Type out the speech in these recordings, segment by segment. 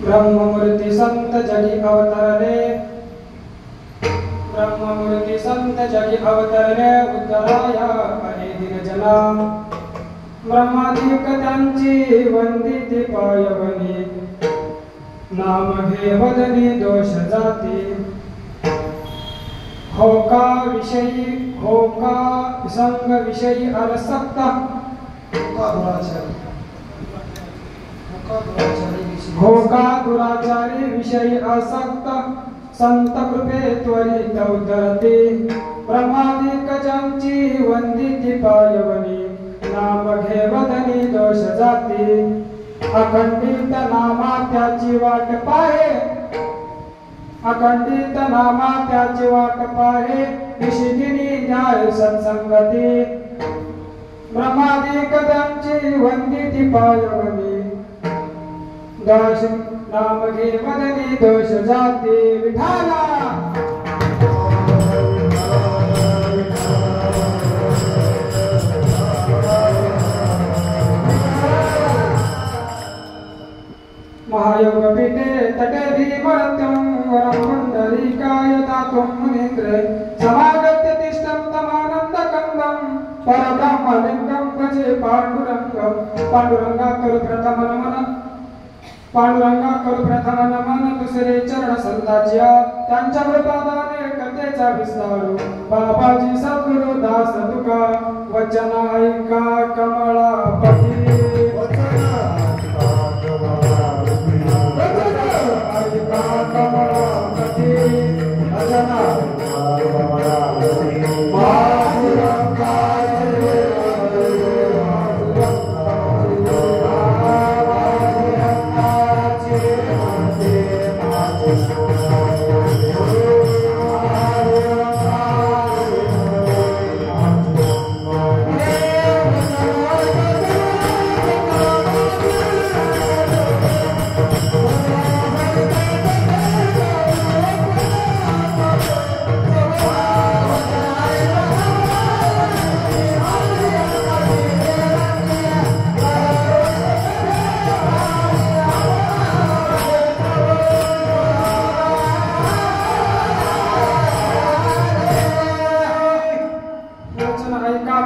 ब्रह्ममूर्ति संत जगी अवतरले, ब्रह्ममूर्ति संत जगी अवतरले उद्धराया अने दिन जना ब्रह्मादिक त्यांची वंदिती पायवनी नाम घे वदनी दोष जाती होका विषयी होका संग विषयी अलसक्ता होका दुराचारी विषयी आसक्त संत कृपे त्वरित उद्धरते ब्रह्मादिक ज्यांची वंदिती पायवनी नाम घे वदनी दोष जाती अखंडित नामा त्याची वाट पाहे अखंडित नामा त्याची वाट पाहे निशिदिनी न्याय सत्संगती ब्रह्मादिक ज्यांची वंदिती पायवनी दोष नाम घे वदनी दोष जाती विठाला महायोग पीठे तटे भीमरत्यं वरं पुंडरीकाय दातुं मुनीन्द्रे समागत्य तिष्ठं तमानन्दकन्दं परब्रह्मलिङ्गं भजे पाण्डुरङ्गं पाण्डुरङ्गा करू प्रथम नमन पांडुरंगा करू प्रथम नमन दुसरे चरण संताच्या त्यांच्या प्रपादाने कथेचा विस्तारू बाबाजी सद्गुरु दास तुका वचन ऐका कमळापती ऐका कमळापती भजन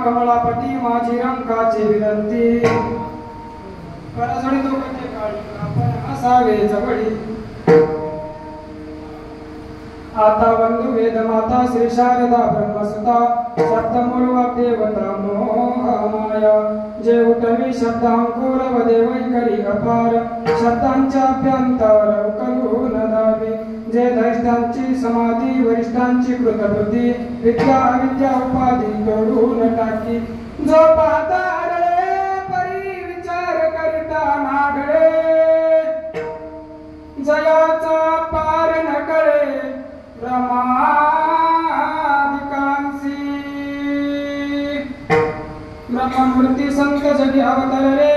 कमलापती माझी रंकाची विनंती करजोडी तो कथे काढी आपण असावे जवळी आता बंधू वेद माता श्री शारदा ब्रह्मसुता सप्तमूर्वा देवता मोहमाया जे उठवी शब्दांकुर व देवै करी अपार शब्दांच्या अभ्यंतर करू न दावे जे धैष्ठांची समाधी वरिष्ठांची कृतबुद्धी विद्या अविद्या उपाधी तोडून टाकी जो पाहता आढळे परी विचार करिता नाढळे जयाचा पार न कळे रमादिकांसी ब्रह्ममूर्ती संत जगी अवतरले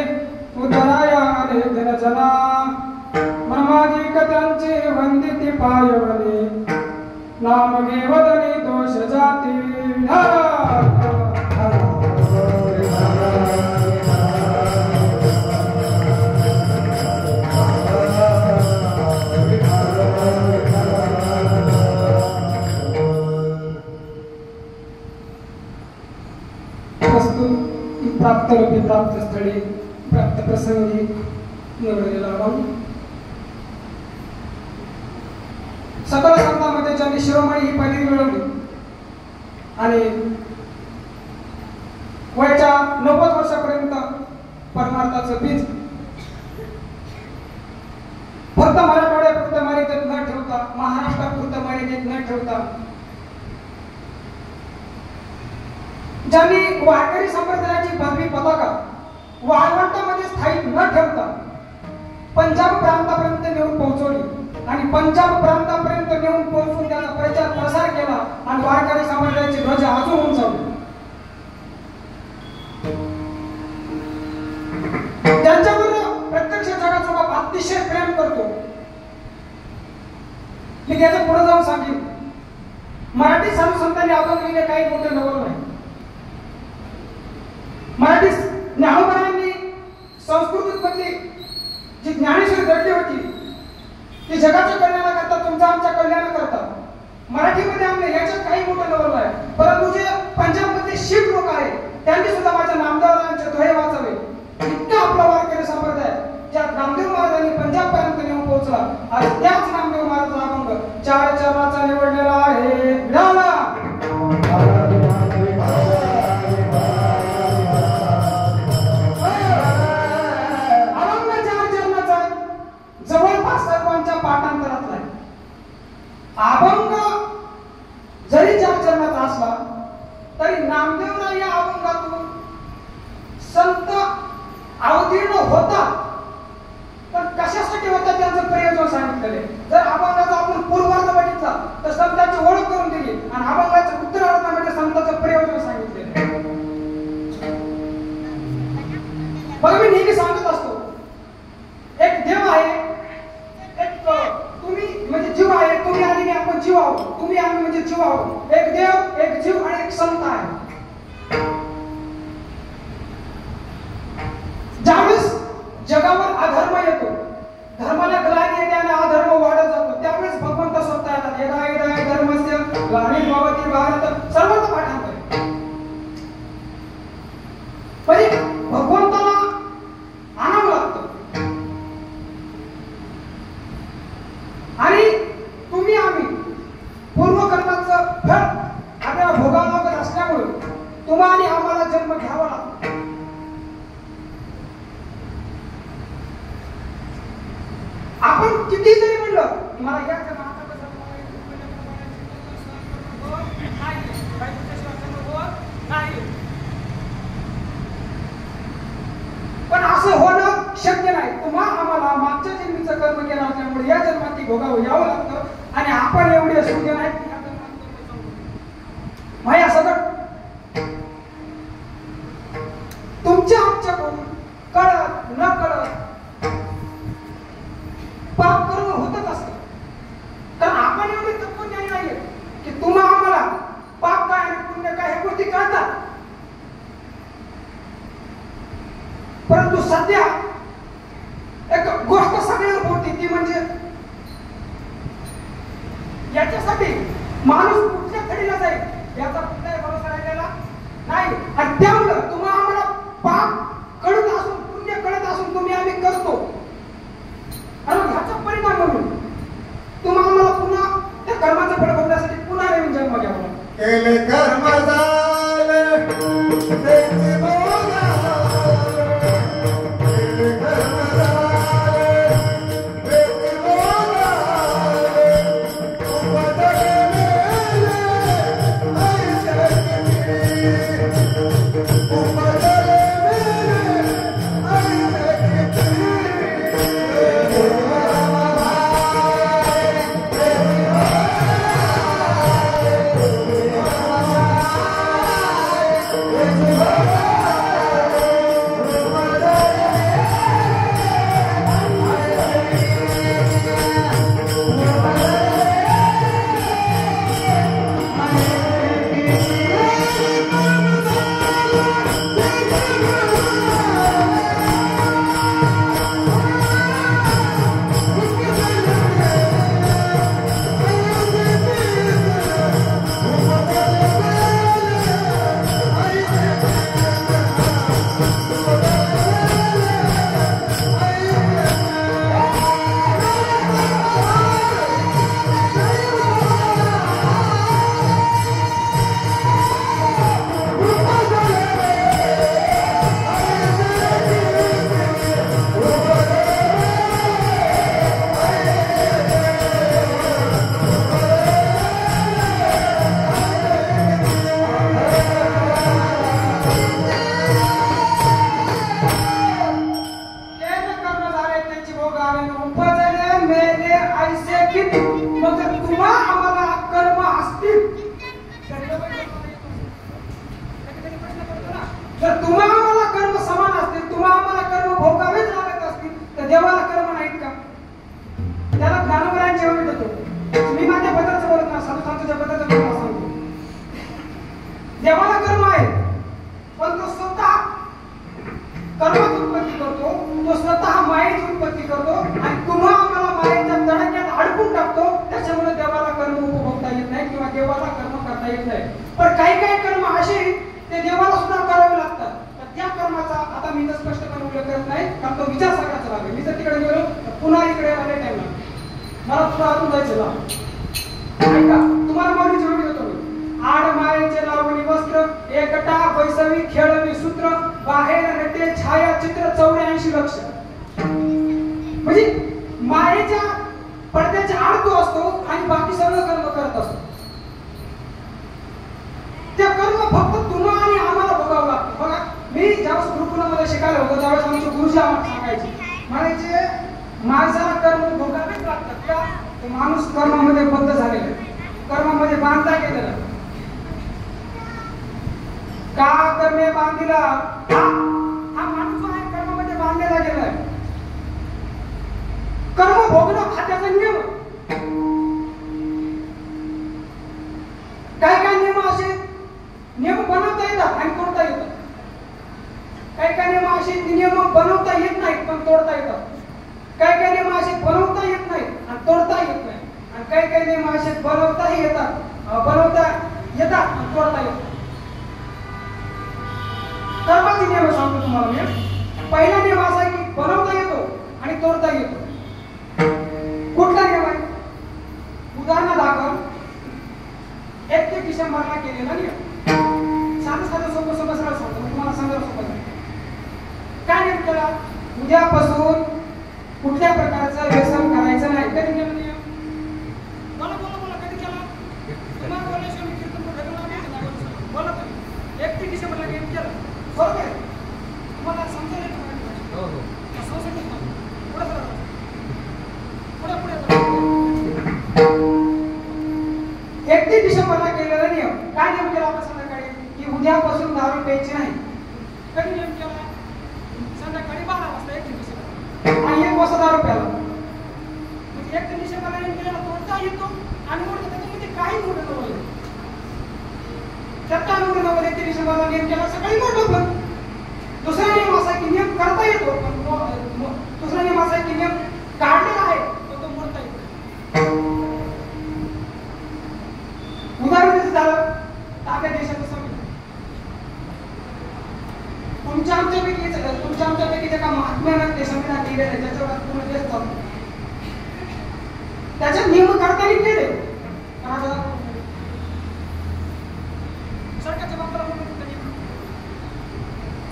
उद्धराया आले जनजना ब्रह्मादिक त्यांची वंदिती पायवनी नाम घे वदनी दोष जाती प्राप्त रूपी प्राप्त स्थळी प्राप्त प्रसंगी निवडलेला सकल संतांमध्ये ज्यांनी शिरोमणी ही पदवी मिळवली आणि वयाच्या 90 वर्षापर्यंत परमार्थाचं बीज फक्त मराठवाड्यापुरतं मर्यादित न ठेवता महाराष्ट्रापुरतं मर्यादित न ठेवता ज्यांनी वारकरी संप्रदायाची पदवी पताका वाळवंटामध्ये स्थायिक न ठेवता पंजाब प्रांतापर्यंत नेऊन पोहोचवली आणि पंजाब प्रांतापर्यंत नेऊन पोहोचून त्याचा प्रचार प्रसार केला आणि वारकरी समाजाची ध्वज अजून उंचावली. त्यांच्याबरोबर प्रत्यक्ष जगाचा बाप अतिशय प्रेम करतो. मी त्याच्या पुढे जाऊन सांगेन, मराठी साधू संतांनी अभंग लिहिले काही मोठे नवल नाही. मराठी ज्ञानोबांनी संस्कृतीत मधली जी ज्ञानेश्वरी दडली होती ती जगाच्या कल्याणाकरता, तुमच्या आमच्या कल्याणाकरता. मराठीमध्ये आमले याच्यात काही मोठं नवल नाही. परंतु जे पंजाबमध्ये शीख लोक आहेत त्यांनी सुद्धा माझ्या नामदेवरायांचे दोहे वाचावे. इतका आपला वारकरी संप्रदाय ज्या नामदेव महाराजांनी पंजाब पर्यंत नेऊन पोहोचला. आणि त्याच नामदेव महाराजांचा अभंग चार चरणाचा निवडलेला आहे. मिळाला जवळपास सर्वांच्या पाठांतरातला आहे. अभंग जरी चार चरणाचा असला तरी नामदेवराय या अभंगातून संत अवतीर्ण होता. तर कशासाठी होता त्यांचं प्रयोजन सांगितलेले. जर अभंगाचा आपण पूर्वार्ध बघितला तर संतांची ओळख करून दिली आणि अभंगाच्या उत्तरार्धामध्ये संतांचं प्रयोजन सांगितलेले. बघा, मी नेहमी सांगत असतो, एक देव आहे, एक तुम्ही म्हणजे जीव आहे. तुम्ही आणि मी आपण जीव आहोत. तुम्ही आम्ही म्हणजे जीव आहोत. एक देव, एक जीव आणि एक संत आहे. ज्यावेळेस जगावर अधर्म येतो, धर्माला ग्लानी येते आणि अधर्म वाढत जातो, त्यावेळेस भगवंत स्वतः येतात. यदा यदा धर्मस्य ग्लानिर्भवति भारत सर्वत्र पाठांतर. म्हणजे भगवंताला आणावं लागतं. आणि तुम्ही आम्ही पूर्वकर्माचं फळ आपल्याला भोगावं लागत असल्यामुळे तुम्हाला आणि आम्हाला जन्म घ्यावा लागतो. आपण किती जरी म्हणलं मला या पण असं होणं शक्य नाही. तुम्हाला आम्हाला मागच्या जन्मीचं कर्म केलं असल्यामुळे या जन्मात ती भोगावं यावं लागतं. आणि आपण एवढे सूर्य नाही माया सगळं तुमच्या आमच्याकडून कळत न कळत पाप करणं होतच असतं. कारण आपण एवढे तत्वज्ञानी नाहीये की तुम्हा आम्हाला पाप काय आणि पुण्य काय ह्या गोष्टी कळतात. परंतु सध्या एक गोष्ट सगळ्यावर होती ती म्हणजे याच्यासाठी माणूस कुठल्या खडीला जाईल याचा कुठलाही भरोसा राहिलेला नाही. आणि त्यामुळे तुम्हाला आम्हाला पाप कळत असून पुण्य कळत असून तुम्ही आम्ही करतो. आणि ह्याचा परिणाम म्हणून तुम्हाला आम्हाला पुन्हा त्या कर्माचं फळ भोगण्यासाठी पुन्हा नवीन जन्म घ्यावा लागतो. तुझ्या पद्धतीने तुम्हाला सांगतो. देवाला कर्म आहे, पण तो स्वतः कर्माची उत्पत्ती करतो, तो स्वतः मायेची उत्पत्ती करतो आणि तुम्हा आम्हाला मायेच्या तडाख्यात अडकून टाकतो. त्याच्यामुळे देवाला कर्म उपभोगता येत नाही किंवा देवाला कर्म करता येत नाही. पण काही काही कर्म असे ते देवाला सुद्धा करावे लागतात. तर त्या कर्माचा आता मी तर स्पष्टपणे उल्लेख करत नाही, कारण तो विचार सगळ्याचा लागेल. मी जर तिकडे गेलो तर पुन्हा इकडे आले टाइम लागतो. मला तुला अजून जायचं ना. ऐका, तुम्हाला माऊलीची जोडी देतो मी. आड मायेचे लावणी वस्त्र, एकटा बैसवी खेळवी सूत्र, बाहेर नटे छायाचित्र 84 लक्ष. म्हणजे मायेच्या पडद्याच्या आड तो असतो आणि बाकी सगळं कर्म करत असतो. ते कर्म फक्त तुम्हाला आणि आम्हाला भोगावं लागतं. बघा, मी ज्यावेळेस गुरुकुलामध्ये शिकायला होतो त्यावेळेस आमचे गुरुजी आम्हाला सांगायचे, म्हणायचे माणसाला कर्म भोगावेच लागतात. का? माणूस कर्मामध्ये बद्ध झालेला आहे, कर्मामध्ये बांधला गेलेला. का कर्मे बांधिला, हा माणूस जो आहे कर्मामध्ये बांधलेला गेलाय. कर्म भोगणं हा त्याचा नियम. काही काही नियम असे नियम बनवता येतात आणि तोडता येतात. काही काही नियम असे नियम बनवता येत नाहीत पण तोडता येतात. काही काही नियम असे बनवता येत नाहीत आणि तोडता येत नाही. आणि काही काही नियम असे बनवताही येतात, बनवता येतात आणि तोडता येतात. कर्माचे नियम सांगतो तुम्हाला मी. पहिला नियम असा आहे की बनवता येतो आणि तोडता येतो. कुठला नियम आहे? उदाहरणादाखल 1 डिसेंबरला केलेला नियम. साधं सोपं सरळ सांगतो, तुम्हाला सांगायला सोपं आहे. काय नियम केला? उद्यापासून कुठल्या प्रकारचं व्यसन करायचं नाही. कधी केलं नियम? बोला कधी केला? तुम्हाला बोलायचं मी कीर्तन बोला तुम्ही 1 डिसेंबरला नियम केला. बरोबर आहे? तुम्हाला समजेल का? हो. पुढे 31 डिसेंबरला केलेला नियम. काय नियम केला आपण संध्याकाळी? की उद्यापासून दारू प्यायची नाही. कधी नियम केला? संध्याकाळी 12 वाजता 31 डिसेंबर आणि 1 वाजता दारू प्यायला. म्हणजे 1 डिसेंबरला नियम केला तोडता येतो आणि मोडता त्याच्यामध्ये काही मोठं नव्हतं. त्यात काय मोठं नव्हतं? 31 डिसेंबरला नियम केला सकाळी मोठं. पण दुसरा नियम असा की नियम करता येतो, पण दुसरा नियम असा की नियम काढलेला आहे तो मोडता येतो. उदाहरण कसं झालं? आपल्या देशाचं संविधान. तुमच्या आमच्यापैकी एका महात्म्यानं ते संविधान लिहिलेलं आहे, त्याच्यावर पूर्ण देश चालतो. त्याच्यात नियम करताना केले सरकारच्या बापाला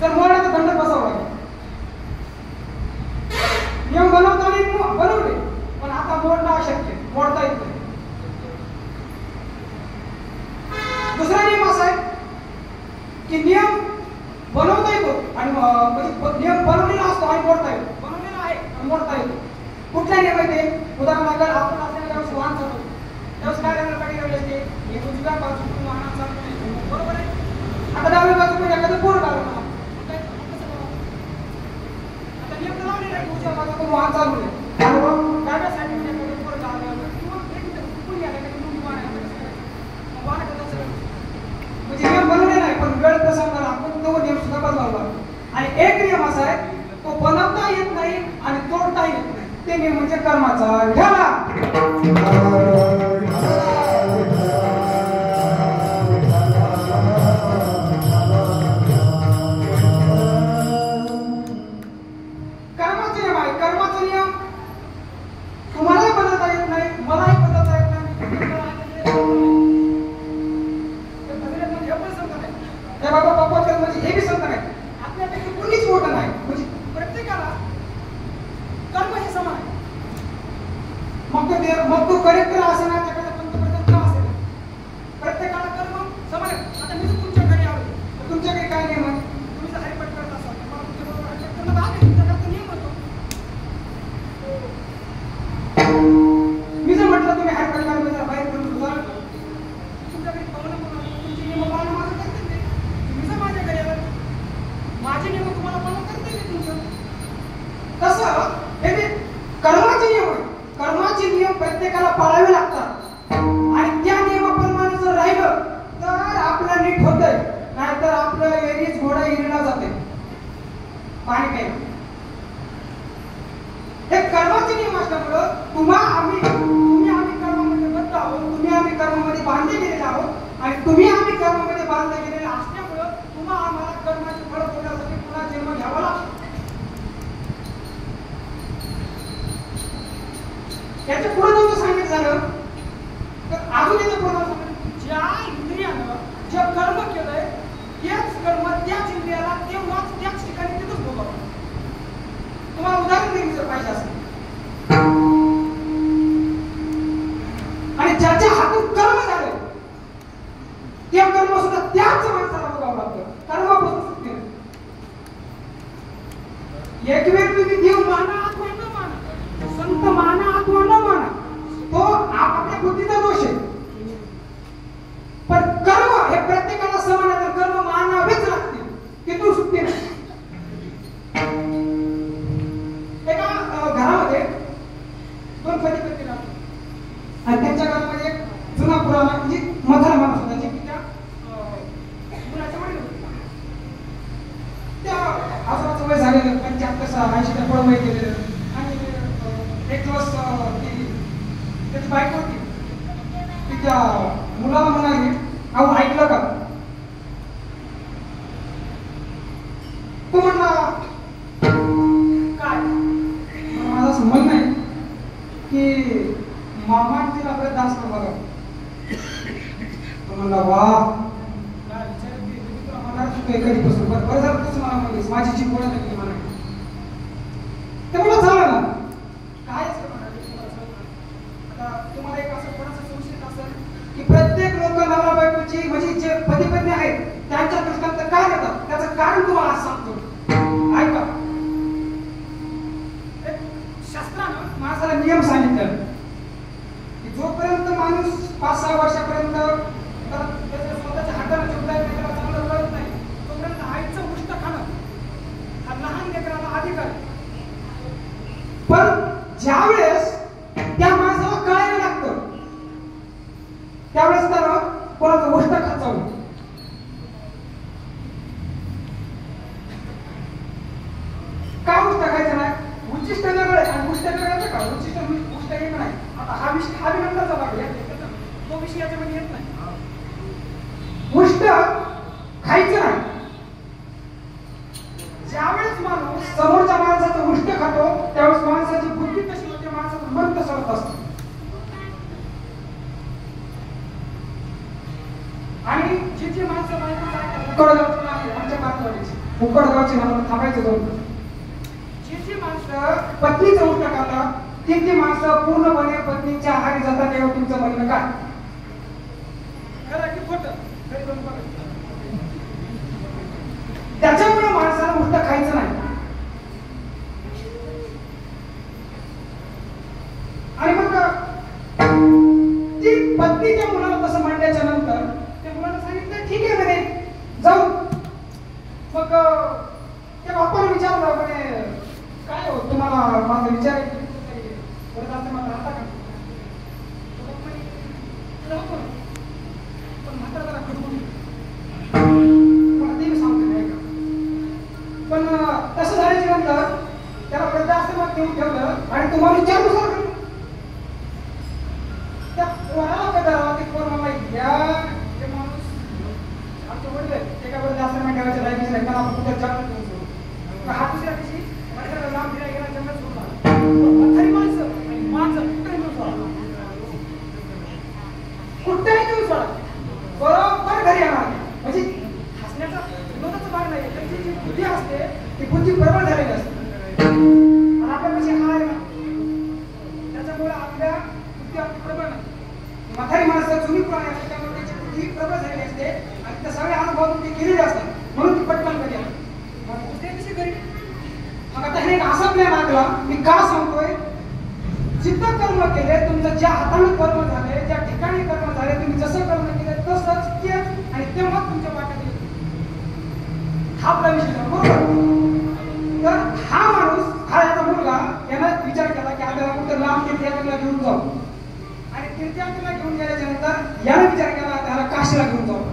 तर मोडाचा दंड बसावा लागेल. नियम बनवताना बनवले, पण आता मोडणं अशक्य, मोडता येत नाही. दुसरा नियम असा आहे की नियम बनवता येतो आणि म्हणजे नियम बनवलेला असतो आणि मोडता येतो. बनवलेला आहे आणि मोडता येतो. कुठला नियम आहे ते? उदाहरणार्थ आपण आपल्याला ज्यावेळेस वाहन चालवतो त्यावेळेस काय करायला पाहिजे असते? हे उजव्या बाजूकडून वाहन चालवतो, बरोबर आहे? आता डाव्या बाजूकडून एखादं बोर्ड आलं, आता नियम लावलेला आहे उजव्या बाजूकडून वाहन चालू नये. डाव्या साईडला एखादं बोर्ड आलं किंवा कुणी आलं काही मुंगी वाहन म्हणजे नियम बनवलेला आहे, पण वेळ प्रसंगाला आपण तो नियम सुद्धा बनवला. आणि एक नियम असा आहे तो बनवता येत नाही आणि तोडता येत नाही. ते नियम म्हणजे कर्माचा. कर्माचा नियम आहे. कर्माचा नियम तुम्हालाही बदलता येत नाही, मलाही बदलता येत नाही. बाबा बाप्पा म्हणजे हे बी संत नाही. आपल्यापैकी कोणीच मोठं नाही. म्हणजे प्रत्येकाला कर्म हे समान आहे. मग तो कलेक्टर असेल ना, त्याकडे पंतप्रधान असेल, प्रत्येकाला कर्म समान आहे. आता मी जर तुमच्या घरी आलो तर तुमच्याकडे काय नियम आहे? तुम्ही जर हरिपाठ करत असाल तर मला तुमच्याबरोबर हरिपाठ करणं भाग आहे. तुमच्याकडे नियम होतो. मी जर म्हटलं तुम्ही हरिपाठ करायला बाहेर करून तुमच्याकडे पाहुणे तुमचे नियम पाळणं माझं कर्तव्य आहे. तुम्ही जर माझ्या घरी आला माझे नियम तुम्हाला पालन करता येईल तुमचं. तसं हे कर्माचे नियम आहे. कर्माचे नियम प्रत्येकाला पाळावे लागतात आणि त्या नियमाप्रमाणे याच्या पुढे जाऊन सांगितलं झालं तर अजून याच्या पुढे जाऊन ज्या इंद्रियानं जे कर्म केलंय तेच कर्म त्याच इंद्रियाला तेव्हाच त्याच ठिकाणी तिथंच भोगावं. तुम्हाला उदाहरण देईन जर पाहिजे असेल. आणि ज्याच्या हातून कर्म झाले ते कर्म सुद्धा त्याच माणसाला भोगावं लागतं. कर्मापासून सुटते नाही. एक वेळ तुम्ही देव माना अथवा न माना, संत माना अथवा न माना, तो आपल्या बुद्धीचा दोष आहे. पण कर्म हे प्रत्येकाला समान आहे. कर्म मानावेच लागते. तिथून सुटते नाही. एका घरामध्ये दोन पती पत्नी राहतात आणि त्यांच्या घरामध्ये एक जुना पुराणा म्हणजे म्हातारा माणूस होता जे की त्या मुलाच्या वडील होते. त्या आजोबाचं वय झालेलं 75-80 पुढे वय गेलेलं. आणि एक दिवस त्याची बायको होती ती त्या मुलाला म्हणाली, अहो ऐकलं का? तो म्हणला काय? माझं असं म्हणणं आहे की मामांची आपल्या दास बघा. तो म्हणला वा कधीपासून बरं झालं तूच मला म्हणलीस, माझी जी गोळा लागली मला. ते मला झालं ना काय आता तुम्हाला एक असं कोणाचं संशय असेल की प्रत्येक लोक नवरा बायकोची म्हणजे जे पती पत्नी आहेत त्यांच्या दृष्टांत काय देतात त्याचं कारण तुम्हाला आज सांगतो. ऐका. शास्त्रानं माणसाला नियम सांगितलं की जोपर्यंत माणूस 5-6 वर्षापर्यंत त्याच्या स्वतःच्या हाताने जेवढा त्याला चांगलं कळत नाही तोपर्यंत आईचं उष्ट खाणं हा लहान लेकराला अधिकार. पण ज्यावेळेस त्या माणसाला कळायला लागतं त्यावेळेस त्याला कोणाचं उष्ट खाचावं. काय उष्ट खायचं नाही? उच्चिष्ट वेगळं आहे आणि उष्ट वेगळं आहे का? उष्ट एक नाही. आता हा नंतरचा भाग आहे. तो विषय याच्यामध्ये येत नाही. उष्ट खायचं नाही. ज्यावेळेस माणूस समोरच्या माणसाचं उष्ट खातो त्यावेळेस माणसाची बुद्धी कशी होते, माणसाचं मन कसं होत असतं. आणि जी माणसं उकडगावची नाही आमच्या बाजूची उकडगावची नाव थांबायचं दोन. जी माणसं पत्नीचं उष्ट खातात ती माणसं पूर्णपणे पत्नीच्या आहारी जातात. तेव्हा तुमचं म्हणणं काय? खरं की खोटं? त्याच्यामुळे माणसाला उष्ट खायचं नाही. आणि मग ती पत्नी त्या मुलाला तसं म्हणल्याच्या नंतर त्या मुलाला सांगितलं ठीक आहे म्हणे जाऊ. मग त्या बाप्पाने विचारलं म्हणे काय हो तुम्हाला माझा विचार आहे मला राहता का? पण म्हातारा जरा खडकून मला ते सांगतो नाही का. पण तसं झाल्याच्या नंतर त्याला वृद्धाश्रमात घेऊन ठेवलं आणि तुम्हाला विचारनुसार त्या पोराला कळलं की पोर मला या ते माणूस आमच्या वडील एका वृद्धाश्रमात ठेवायच्या लायकीच नाही. कारण आपण कुठे जंगलात घेऊन सोडू. हा दुसऱ्या दिवशी माझ्याकडे लांब फिरायला गेला जंगलात सोडला. म्हातारी माणसं कुठेही घेऊन सोडा, कुठेही घेऊन सोडा बरोबर घरी येणार. म्हणजे हसण्याचा विनोदाचा भाग नाही. त्यांची जी बुद्धी असते ती बुद्धी बरोबर झालेली असते. आणि आपल्यापेक्षा हा आहे ना त्याच्यामुळे आपल्या बुद्धी आपली प्रबळ नाही. म्हातारी माणसं जुनी पुराणी असते त्यामुळे त्याची बुद्धी प्रबळ झालेली असते आणि त्या सगळ्या अनुभवातून ती केलेली असतात म्हणून ती पटकन कधी आली. मग दुसऱ्या दिवशी घरी मग आता हे असा प्लॅन आखला. मी का सांगतोय? जिथं कर्म केले तुमचं ज्या हाताने कर्म झाले ज्या ठिकाणी कर्म झाले तुम्ही जसं कर्म केलं तसंच तेच आणि तेव्हा तुमच्या वाट्यात येईल. हा आपला विषय आहे बरोबर. तर हा माणूस हा याचा मुलगा यानं विचार केला की आपल्याला कुठं लांब तीर्थयात्रेला घेऊन जाऊ. आणि तीर्थयात्रेला घेऊन गेल्याच्या नंतर यानं विचार केला त्याला काशीला घेऊन जाऊ.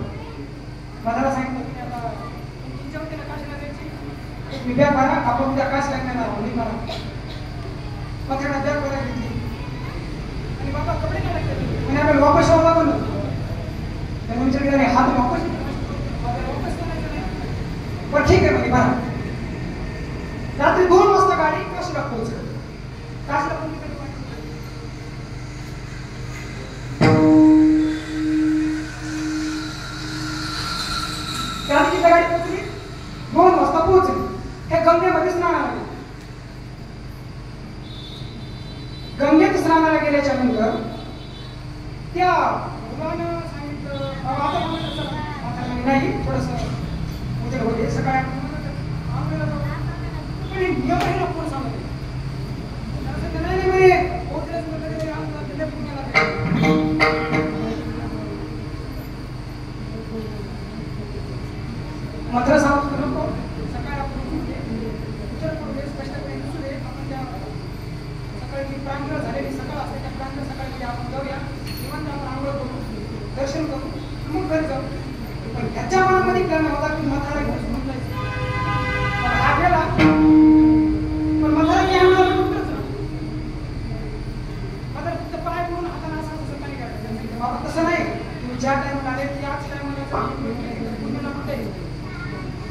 मला सांगितलं की आता तुमच्या वतीनं काशीला जायची मी बॅग भरा आपण त्या काशीला घेणार मी मला मग त्याला बॅग भरायला घेतली आणि बाबा कपडे काय लागले आणि आपण वापस यावं लागलं. त्याने विचार केला नाही हात वापस पण ठीक आहे म्हणजे बरं. रात्री 2 वाजता गाडी काशीला पोहोचली. काशीला पोहोचली त्या मुलानं सांगितलं आता नाही थोडंसं उद्या होते सकाळी कोण सांगते नाही म्हणे मात्र सांगतो नको सकाळी आपण स्पष्टपणे दिसू दे आपण त्या सकाळी प्रांगण झालेली सकाळ असते त्या प्रांगण सकाळी आपण जाऊया निवांत आपण आंघोळ करू दर्शन करू मग घरी जाऊ पण ह्याच्या मनामध्ये प्लॅन होता की म्हातारा घेऊन घेऊन जायचं आपल्याला पण म्हातारा की आम्हाला कुठंच म्हातारा फक्त पाय पडून हाताने असं असं नाही करायचं बाबा तसं नाही तुम्ही ज्या टाइमला आले त्याच टाइमला पुन्हा कुठे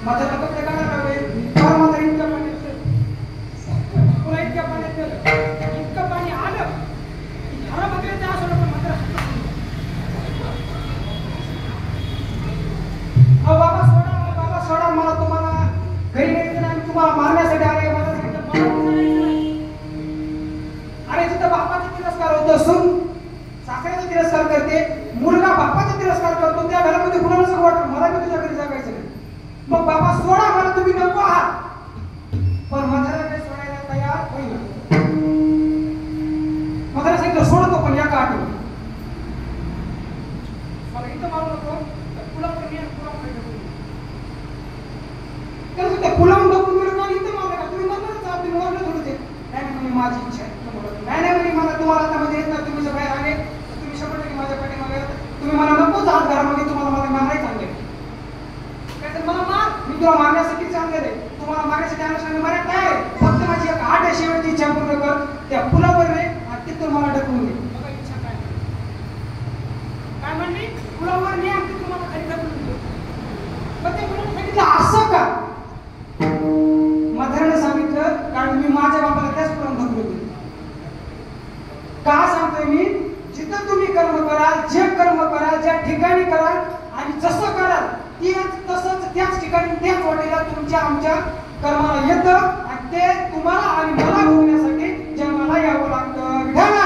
म्हातारा कपडे काढायला हवे फार म्हातारा इतक्या पाण्यात पुन्हा इतक्या पाण्यात गेलं इतकं पाणी आलं घरा बघितलं त्या सोडलं पण म्हातारा बाबा सोडा मला तुम्हाला घरी यायचं नाही तुम्हाला मारण्यासाठी आले मला अरे तिथं बापाचा तिरस्कार होतो सून सासऱ्याचा तिरस्कार करते मुलगा बापाचा तिरस्कार करतो त्या घरामध्ये कुणाला सगळं वाटतं मला मी तुझ्या घरी जागायचं नाही मग बाबा सोडा मला तुम्ही नको आहात पण म्हातारा काही सोडायला तयार होईल म्हातारा सांगितलं सोडतो पण या का आठवण मला इथं मारू नको तुला पण त्या पुलावून ढकलून गेलो आणि इथं मारलं का तुम्ही म्हणलं तुम्ही मारलं थोडं ते नाही माझी इच्छा आहे नाही मला तुम्हाला आता मध्ये येत ना तुम्ही जर बाहेर आले तुम्ही 100% माझ्या पाठीमागे तुम्ही मला नकोच आहात घरामध्ये तुम्हाला मला मारायचं चांगले काय तर मला मार मी तुला मारण्यासाठी चांगले आहे तुम्हाला मारण्यासाठी आणण्यासाठी मारायला काय फक्त माझी एक आठ शेवटची इच्छा पूर्ण कर त्या पुलावर रे आणि तिथून मला ढकलून दे बघा इच्छा काय म्हणली पुलावर नाही आणि तिथून मला खाली ढकलून दे मग ते म्हणून सांगितलं असं का म्हाताऱ्याने सांगितलं कारण मी माझ्या बापाला त्याच पुराण ढकलून दिलं का सांगतोय मी जिथं तुम्ही कर्म कराल जे कर्म कराल ज्या ठिकाणी कराल आणि जसं कराल तसंच त्याच ठिकाणी त्याच वाटेला तुमच्या आमच्या कर्माला येतं आणि ते तुम्हाला आणि मला भोगण्यासाठी जन्माला यावं लागतं विठाला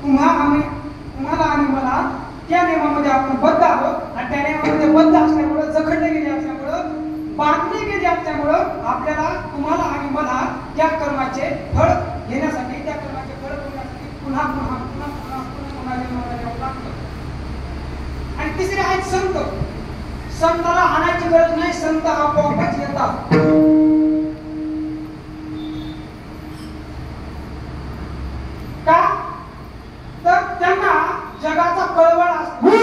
तुम्हाला आणि मला त्या नियमामध्ये आपण बद्ध आहोत आणि त्या नियमामध्ये बद्ध असल्यामुळे जखडले गेले असल्यामुळं बांधले गेले असल्यामुळं आपल्याला तुम्हाला आणि मला त्या कर्माचे फळ घेण्यासाठी त्या कर्माचे फळ घेण्यासाठी पुन्हा जन्माला यावं लागतं आणि तिसरे आहेत संत संताला आणायची गरज नाही संत आपोआपच येतात का तर त्यांना जगाचा कळवळ असतो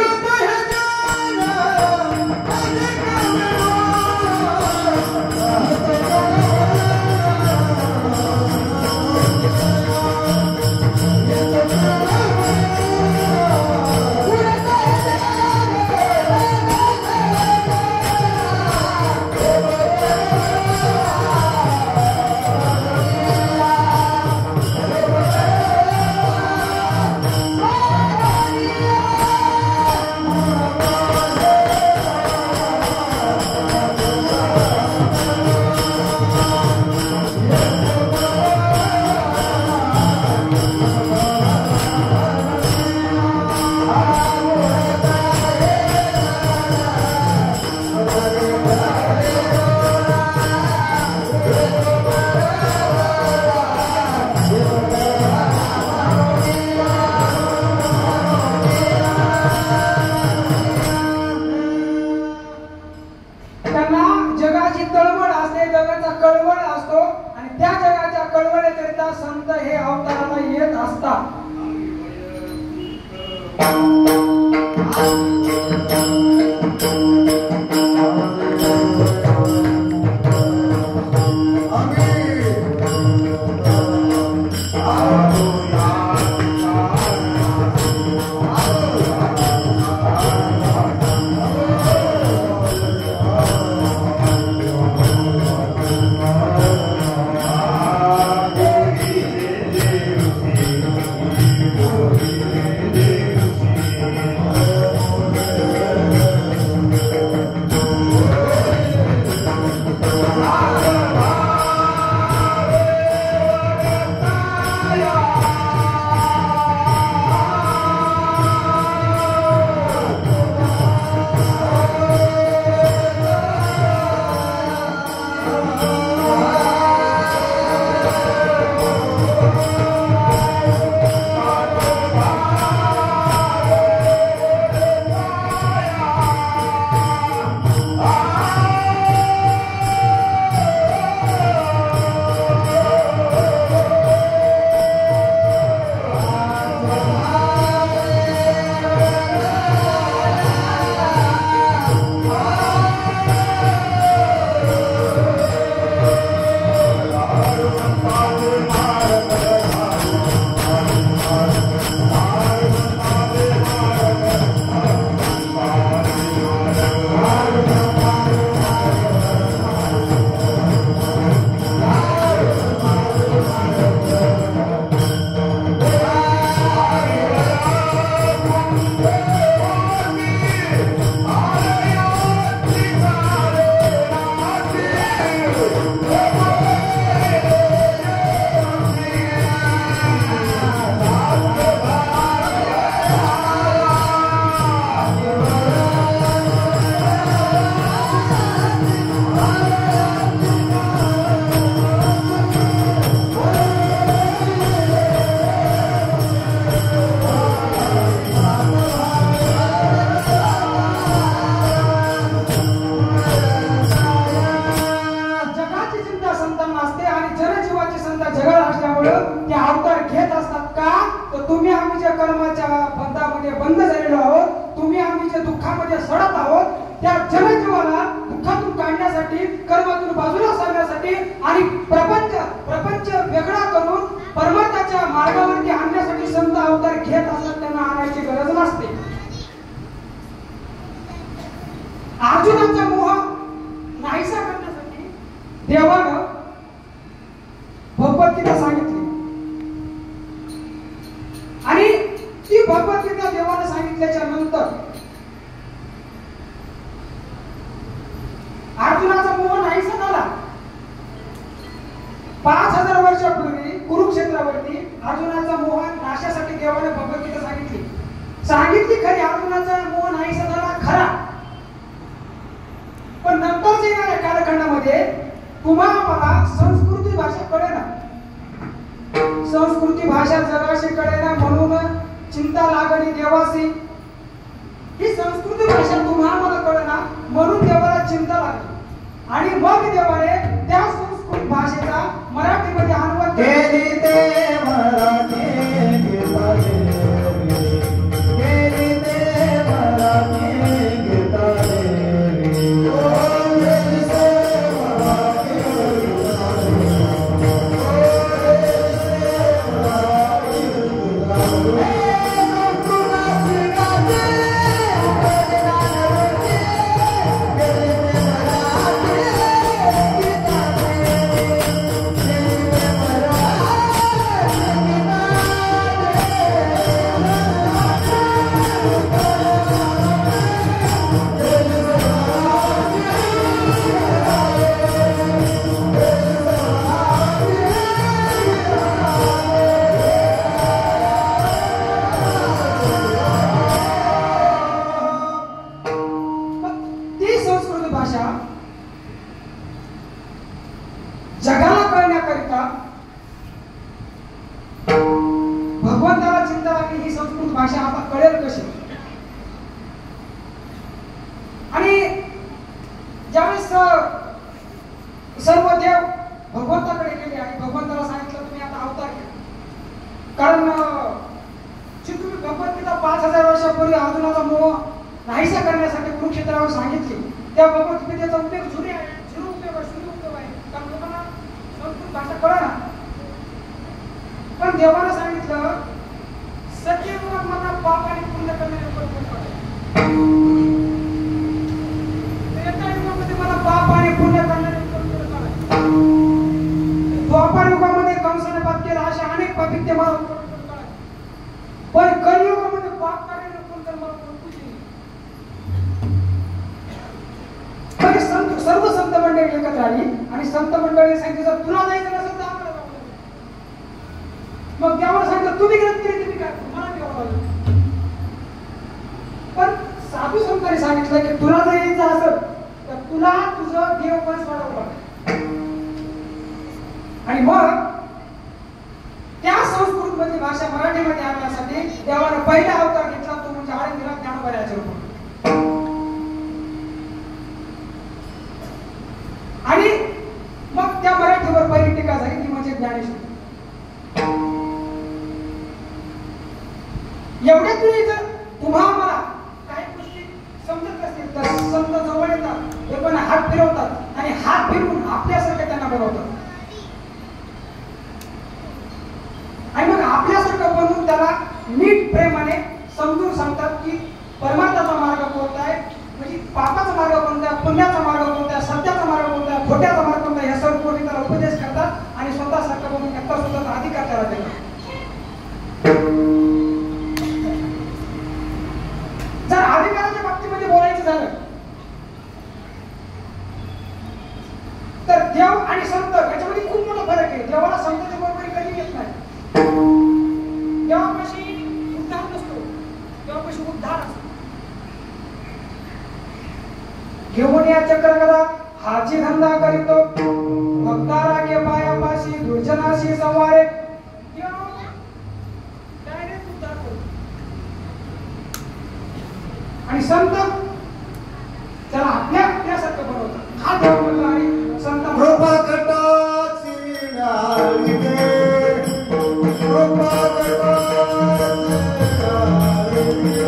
जगामध्ये बंद झालेलो आहोत. तुम्ही आम्ही जे दुःखामध्ये सडत आहोत त्या जनजीवाला दुःखातून काढण्यासाठी, कर्मातून बाजूला सारण्यासाठी आणि प्रपंच वेगळा करून परमार्थाच्या मार्गावरती आणण्यासाठी संत अवतार घेत असतात. त्यांना आणायची गरज नसते. अर्जुनाचा मोह नाहीसा करण्यासाठी देवानं भगवद्गीता सांगितली आणि ती भगवद्गीता देवानं सांगितल्याच्या नंतर अर्जुनाचा मोह नाहीसा झाला. 5000 वर्षापूर्वी कुरुक्षेत्रावरती अर्जुनाचा मोह नाशासाठी देवाने भगवद्गीता सांगितली खरी. अर्जुनाचा मोह नाहीसा झाला खरा, पण नंतर येणाऱ्या कालखंडामध्ये तुम्हाला मला संस्कृती भाषा कळेना, संस्कृती भाषा जगाशी कळेना म्हणून चिंता लागली देवासी. ही संस्कृती भाषा तुम्हाला मला कळेना म्हणून देवाला चिंता लागली आणि मग देवाने त्या संस्कृत भाषेचा मराठीमध्ये अनुवाद जगाला कळण्याकरिता भगवंताला चिंता लागली. ही संस्कृत भाषा आता कळेल कशी? आणि ज्यावेळेस सर्व देव भगवंताकडे गेले आणि भगवंताला सांगितलं तुम्ही आता अवतार घ्या, कारण जी तुम्ही भगवद्गीता 5000 वर्षापूर्वी अर्जुनाचा मोह नाहीसा करण्यासाठी कुरुक्षेत्रावर सांगितली त्या भगवद्गीतेचा उपयोग झुरी आहे, झिरो उपयोग आहे, शून्य उपयोग आहे, कारण लोकांना संस्कृत भाषा कळेना. पण देवाने सांगितलं सत्ययुगात मला पाप आणि पुण्य करणारे लोक एका युगामध्ये मला पाप आणि पुण्य करणारे लोक. द्वापार युगामध्ये कंसाने पाप केला अशा अनेक पापित्य मला पण कलियुगामध्ये पाप करणारे लोक तर मला सर्व संत मंडळी एकत्र आली आणि संत मंडळी सांगितलं जर तुला जायचं नसेल तर आम्हाला जाऊ दे. मग त्यावर सांगितलं तुम्ही ग्रंथ केली तुम्ही काय मला ठेवा. पण साधू संतांनी सांगितलं की तुला जर यायचं असेल तर तुला तुझं देव पण सोडावं लागेल. आणि मग त्या संस्कृत मधली भाषा मराठीमध्ये आणण्यासाठी देवाने पहिला अवतार घेतला तो म्हणजे आळंदीला ज्ञानोबाच्या रूपात. आणि मग त्या मराठीवर पहिली टीका झाली ती म्हणजे ज्ञानेश्वरी. एवढ्या तुम्ही जर तुम्हाला मला काही गोष्टी समजत असतील तर संत जवळ येतात, ते पण हात फिरवतात आणि हात फिरवून आपल्यासारखं त्यांना बनवतात आणि मग आपल्यासारखं बनवून त्याला नीट प्रेमाने समजून सांगतात की परमार्थाचा मार्ग कोणता आहे, म्हणजे पापाचा मार्ग कोणता आहे, पुण्याचा मार्ग कोणता आहे, सत्याचा मार्ग कोणता आहे, खोट्याचा मार्ग कोणता आहे, हे सर्व गोष्टी त्याला उपदेश करतात आणि स्वतःसारखं बनवून एकटा स्वतःचा अधिकार त्याला देतात. जर अधिकाराच्या बाबतीमध्ये बोलायचं झालं तर देव आणि संत याच्यामध्ये खूप मोठा फरक आहे. देवाला संतांच्या बरोबरी कधी येत नाही. देवापाशी उद्धार नसतो, देवापाशी उद्धार असतो. घेऊन या चक्रगदा हाची धंदा करीतो, भक्तारागे पायापाशी दुर्जनाशी संवारे. डायरेक्ट उद्धार करतो आणि संत त्याला आपल्यासारखं बनवतात. हा देव म्हणला आणि संत कृपा कटाची नाळी दे, कृपा कटाची नाळी दे.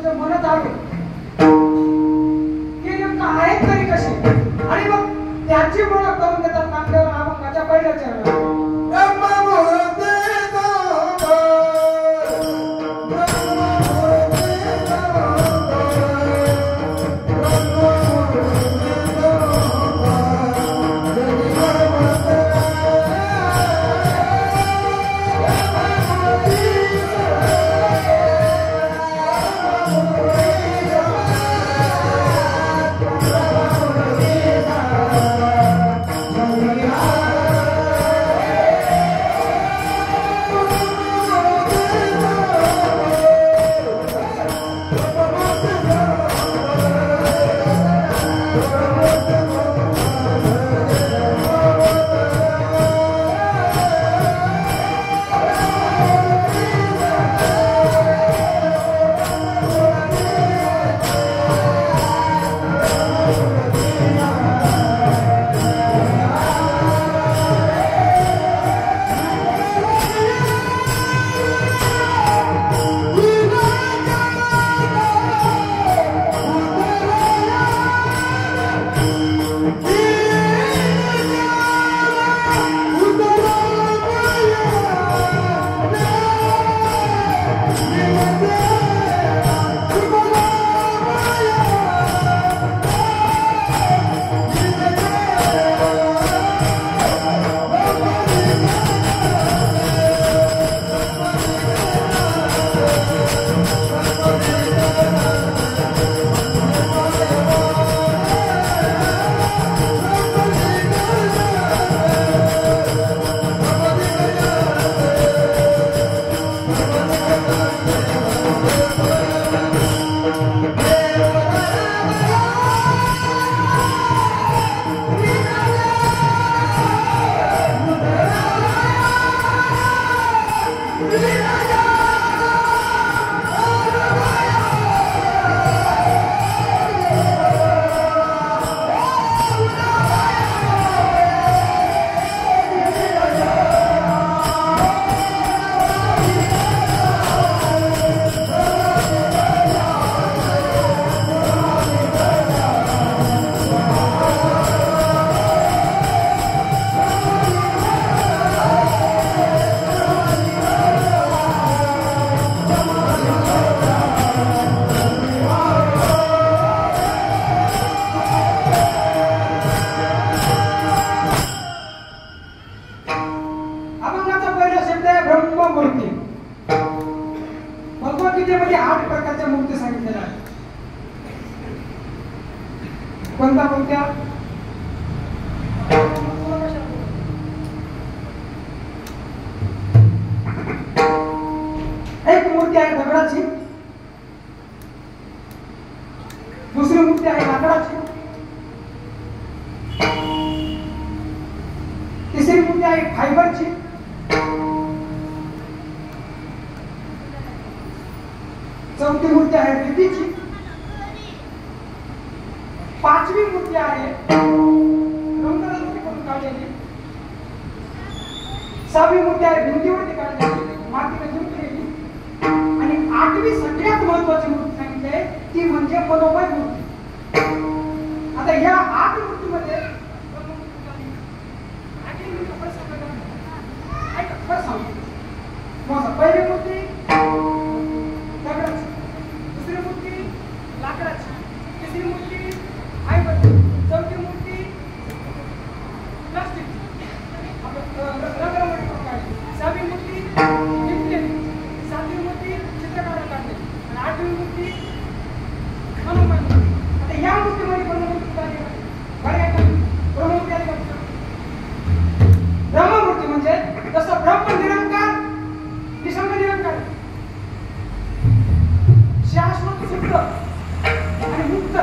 तुझं मनच आलं की नेमकं आहेत तरी कशी, आणि मग त्याची ओळख करून देतात नामदेव अभंगाच्या पहिल्या चरणात. भगवद्गीतेमध्ये 8 प्रकारच्या मूर्ती सांगितलेल्या आहेत. कोणत्या कोणत्या? एक मूर्ती आहे दगडाची, दुसरी मूर्ती आहे लाकडाची, तिसरी मूर्ती आहे फायबरची, चौथी मूर्ती आहे रेतीची, पाचवी मूर्ती आहे रंगरंगोटी करून काढलेली, सहावी मूर्ती आहे भिंतीवरती काढलेली मातीने जिंकलेली, आणि आठवी सगळ्यात महत्वाची मूर्ती सांगितली ती म्हणजे मनोमय मूर्ती. आता या 8 मूर्तीमध्ये पहिली मूर्ती दगडाची, दुसरी मूर्ती लाकडाची, तिसरी मूर्ती फायबरची, चौथी मूर्ती प्लास्टिकची, रंगरंगोटी करून काढली, सहावी मूर्ती जिंकलेली, सातवी मूर्ती चित्रकाराने काढलेली, आणि 8वी मूर्ती मनोमय मूर्ती. आता या मूर्तीमध्ये ब्रह्ममूर्ती झाली ब्रह्ममूर्ती आली का? ब्रह्ममूर्ती म्हणजे जसं ब्रह्म निरंकार निसंग निरंकार शाश्वत शुद्ध आणि मुक्त,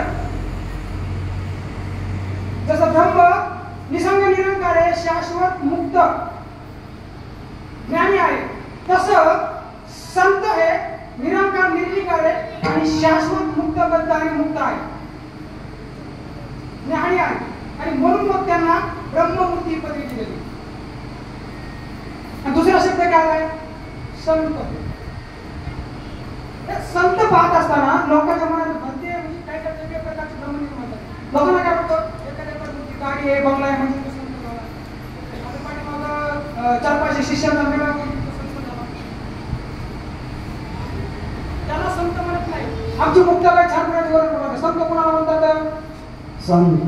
जसं ब्रह्म निसंग निरंकार आहे, शाश्वत मुक्त ज्ञानी आहे, तसं संत हे निरंकार निर्विकार आहे आणि शाश्वत मुक्त बद्ध आणि मुक्त आहे, ज्ञानी आहे, आणि म्हणून मग त्यांना ब्रह्ममूर्ती पदवी दिलेली. दुसरा शब्द काय आहे? संत. संत पाहत असताना लोकांच्या मनात भरते म्हणजे काय काय वेगवेगळ्या प्रकारचे भ्रम निर्माण होतात. लोकांना काय वाटतं एखाद्याकडे मोठी गाडी आहे, बंगला आहे म्हणजे तो संत झाला. आता पाठीमागं 4-5 शिष्यांना मिळाला म्हणजे तो संत झाला. त्याला संत म्हणत नाही. आमची मुक्ताबाई छान प्रकारे वर्णन करतात. संत कोणाला म्हणतात? संत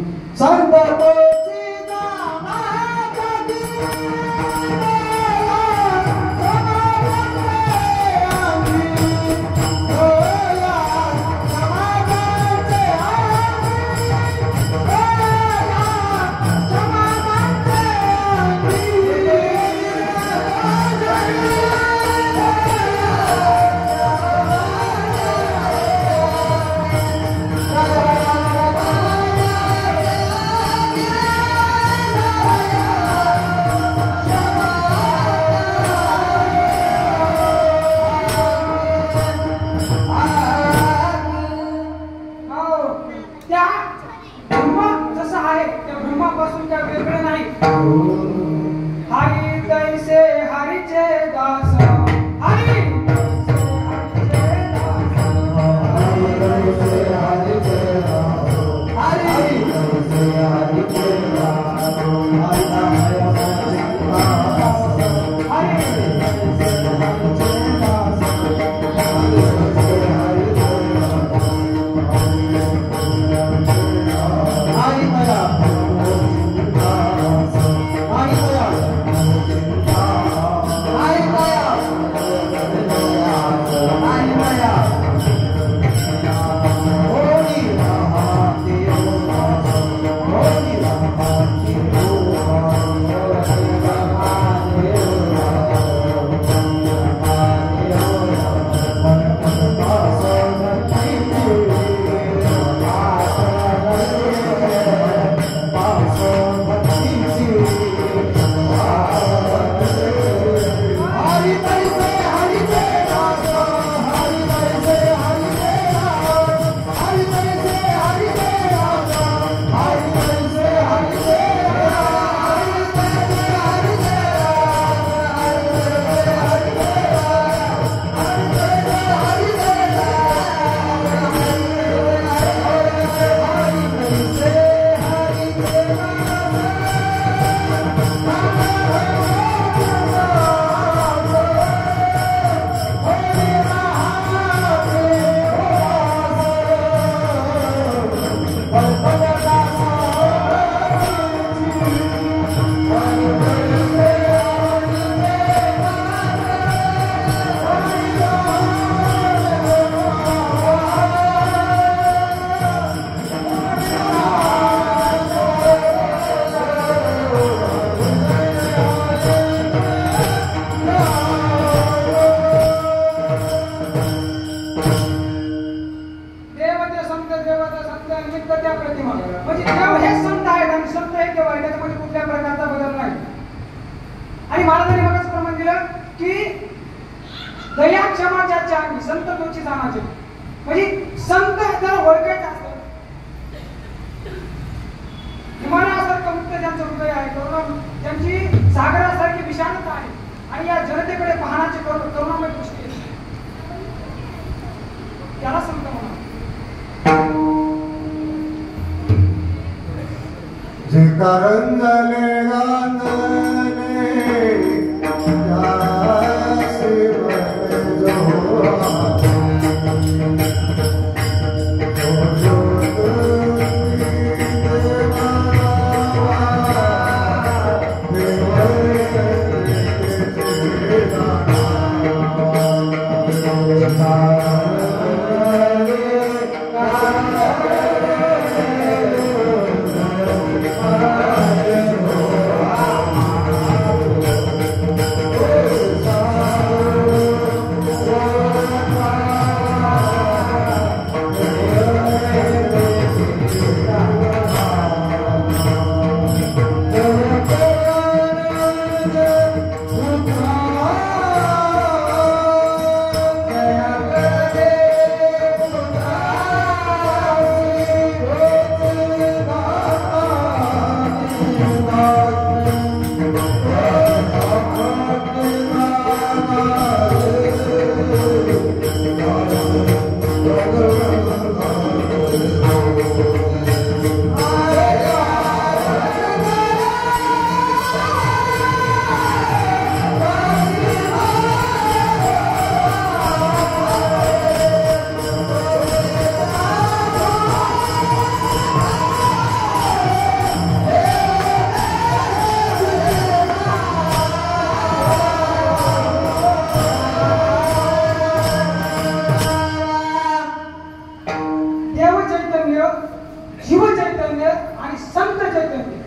जीव चैतन्य आणि संत चैतन्य.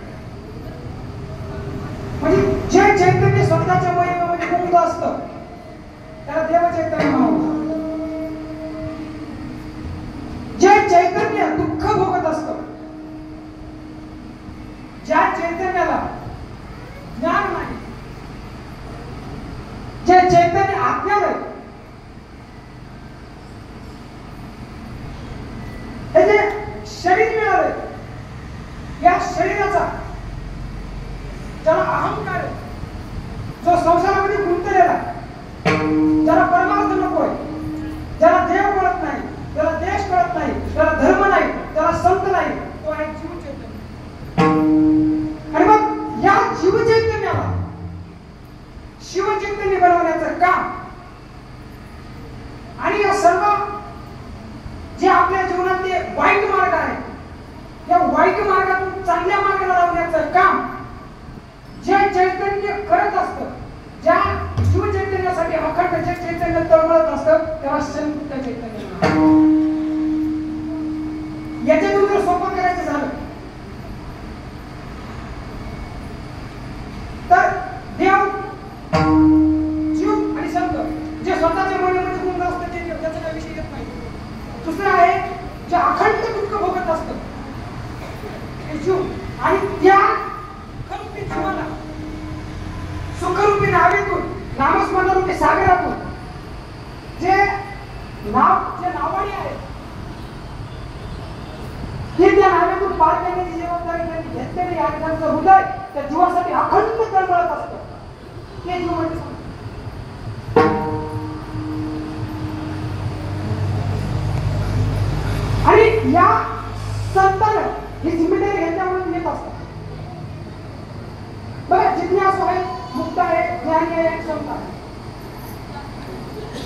म्हणजे जे चैतन्य स्वतःच्या महिमेमध्ये गुंग असतं त्याला देव चैतन्य म्हणतात. जे चैतन्य दुःख भोगत असतं, ज्या चैतन्याला ज्ञान नाही, जे चैतन्य आज्ञा नाही, हे जे शरीर मिळाले, या शरीराचा ज्याला अहंकार आहे, जो संसारामध्ये गुंतलेला, ज्याला परमार्थ नकोय, ज्याला देव कळत नाही, ज्याला देश कळत नाही, ज्याला धर्म नाही, ज्याला संत नाही, तो आहे जीव चैतन्य. आणि मग या जीव चैतन्याला शिव चैतन्य बनवण्याचं काम आणि या सर्व जे आपल्या जीवनातले वाईट मार्ग आहे, या वाईट मार्गातून चांगल्या मार्गाला लावण्याचं काम जे चैतन्य करत असतं, ज्या शिव चैतन्यासाठी अखंड जे चैतन्य तळमळत असतं त्याला संत चैतन्य म्हणतात. याच्यातून जर सोपं करायचं झालं तर देव, जीव आणि संत जे स्वतःच्या मनामध्ये गुंग असतं त्याचा काही विषय येत नाही. दुसरं आहे जे अखंड दुःख भोगत असतं ते जीव, आणि त्या खरुपी जीवाला सुखरूपी नावेतून, नामस्मरणारूपी सागरातून जे नावाडी आहे ते त्या नावेतून पार करण्याची जबाबदारी त्यांनी घेतलेली आहे. त्यांचं हृदय त्या जीवासाठी अखंड तळमळत असतं. ते जीव म्हणजे आणि या संतानं ही जिम्मेदारी घेतल्यामुळे येत असतात. बघा, जिज्ञासू आहे, मुक्त आहे, ज्ञानी आहे, संत आहे.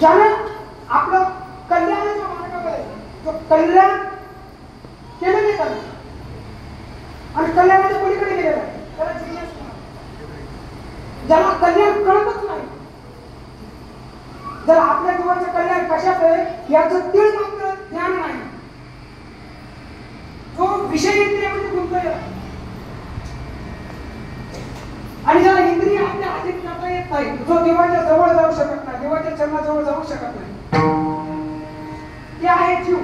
ज्यानं आपलं कल्याणाच्या मार्गाकडे जो कल्याण केलं नाही त्यानं आणि कल्याणाच्या पलीकडे गेलेलं आहे त्याला जिज्ञासू म्हणतात. ज्याला कल्याण कळतच नाही, ज्याला आपल्या जीवनाचं कल्याण कशात आहे याचं तीळ मात्र ज्ञान नाही, जो विषय इंद्रियामध्ये गुंतलेला आणि ज्याला इंद्रिय आपल्या हातीत करता येत नाही, जो देवाच्या जवळ जाऊ शकत नाही, देवाच्या चरणाजवळ जाऊ शकत नाही, ते आहे जीव.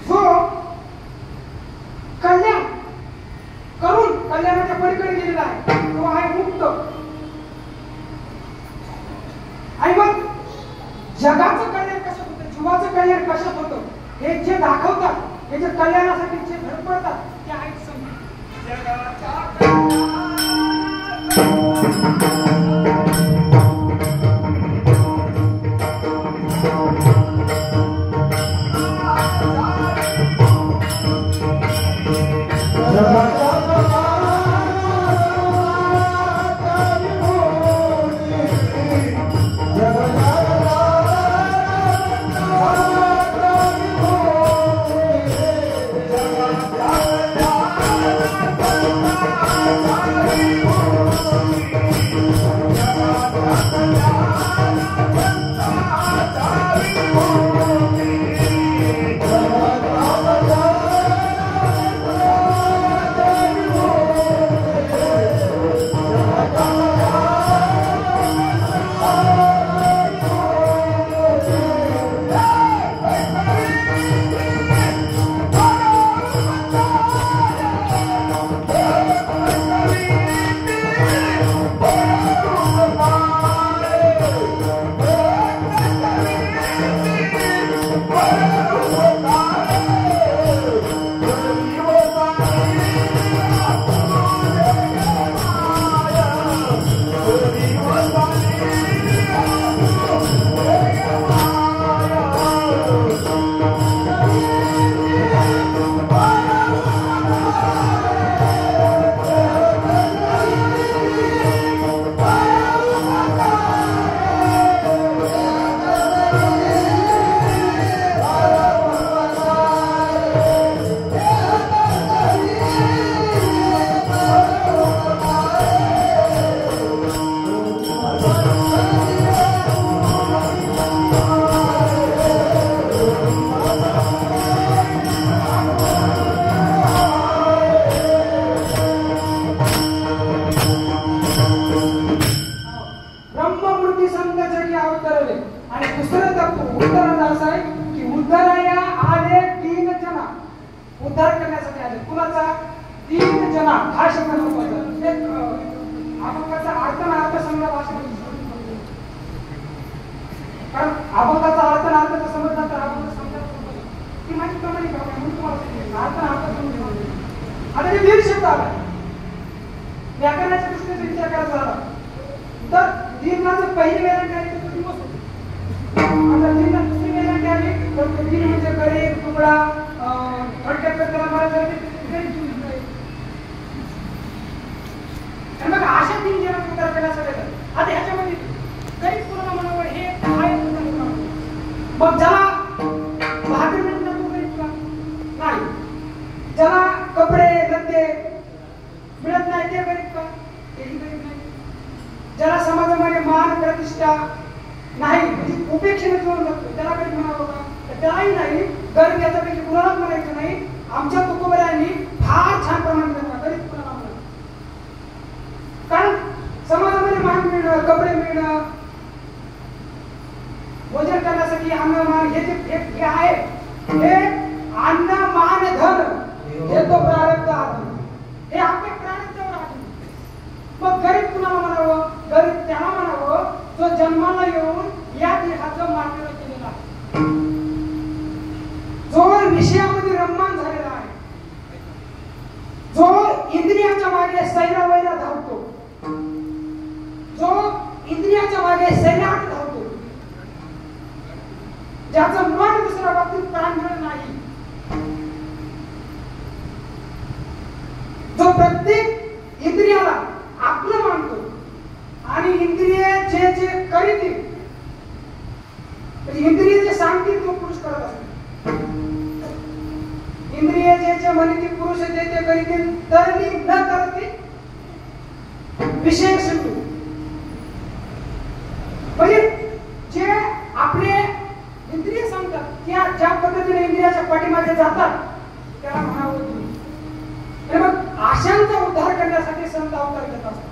जो कल्याण करून कल्याणाच्या पलीकडे गेलेला आहे तो आहे मुक्त. आणि मग जगाचं कल्याण कसं होतं, जीवाचं कल्याण कसं होतं हे जे दाखवतात, हे जे कल्याणासाठी जे धडपडतात ते आहेत संत. जगाच्या विचारतो उत्तर असं आहे की उद्धराया आले 3 जण उद्धार करण्यासाठी आले. कुणाचा? 3 जण. हा शब्द महत्वाचा. एक अभंगाचा अर्थ आणि अर्थ समजा भाषा, कारण अभंगाचा अर्थ आणि अर्थ समजला तर अभंग समजा ती माझी प्रमाणे म्हणून तुम्हाला अर्थ आणि अर्थ समजून आता ते 3 शब्द आला. व्याकरणाच्या दृष्टीने विचार करायचा झाला तर दीर्घाचं पहिली वेळांची आली तर दिवस होते. आता दीर्घ दुसरी वेळांची आली तर दीर्घ म्हणजे गरीब तुकडा थोडक्यात त्याला मला मग अशा 3 जण उद्धार करण्यासाठी येतात. आता ह्याच्यामध्ये गरीब कुणाला म्हणावं हे काय मग ज्याला भाकरी मिळत नाही तो गरीब का? नाही. ज्याला कपडे लत्ते मिळत नाही ते गरीब का? तेही गरीब नाही. ज्याला समाजामध्ये मान प्रतिष्ठा नाही म्हणजे उपेक्षेने जीवन जगतो त्याला गरीब म्हणावं का? तर त्यालाही नाही. गरीब याच्यापैकी कुणालाच म्हणायचं नाही. आमच्या तुकोबऱ्यांनी फार छान प्रमाण दिलं गरीब कुणाला म्हणा, कारण समाजामध्ये मान मिळणं, कपडे मिळणं, भोजन करण्यासाठी अन्न मान हे जे आहे हे अन्न मान धन हे तो प्रारब्ध आहे. हे आपल्या प्रारब्धावर आहे. मग गरीब कुणाला म्हणावं? गरीब त्याला म्हणावं जो जन्माला येऊन या देहाचं मान्य केलेला आहे, जो विषयामध्ये रममान झालेला आहे, जो इंद्रियाच्या मागे सैरावैरा धावतो, जो इंद्रियाच्या मागे सैराट धावतो, ज्याचं मन दुसऱ्या बाबतीत प्राणघळ नाही, जो प्रत्येक इंद्रियाला आपलं मानतो आणि इंद्रिय जे जे करीतील इंद्रिय जे सांगतील तो पुरुष करत असतो. इंद्रिय जे म्हणतील पुरुष जे ते करीतील तरणी न करते विषय सिद्ध. म्हणजे जे आपले इंद्रिय सांगतात त्या ज्या पद्धतीने इंद्रियाच्या पाठीमागे जातात त्याला म्हणावं तुम्ही. मग आशांचा उद्धार करण्यासाठी संत अवतार घेत असतात.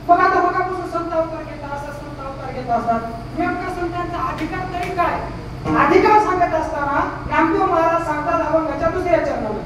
मग आता बघापासून संत अवतार घेत असतात, संत अवतार घेत असतात. नेमका संतांचा अधिकार तरी काय? अधिकार सांगत असताना ज्ञानदेव महाराज सांगतात अभंगाच्या 2ऱ्या चरणामध्ये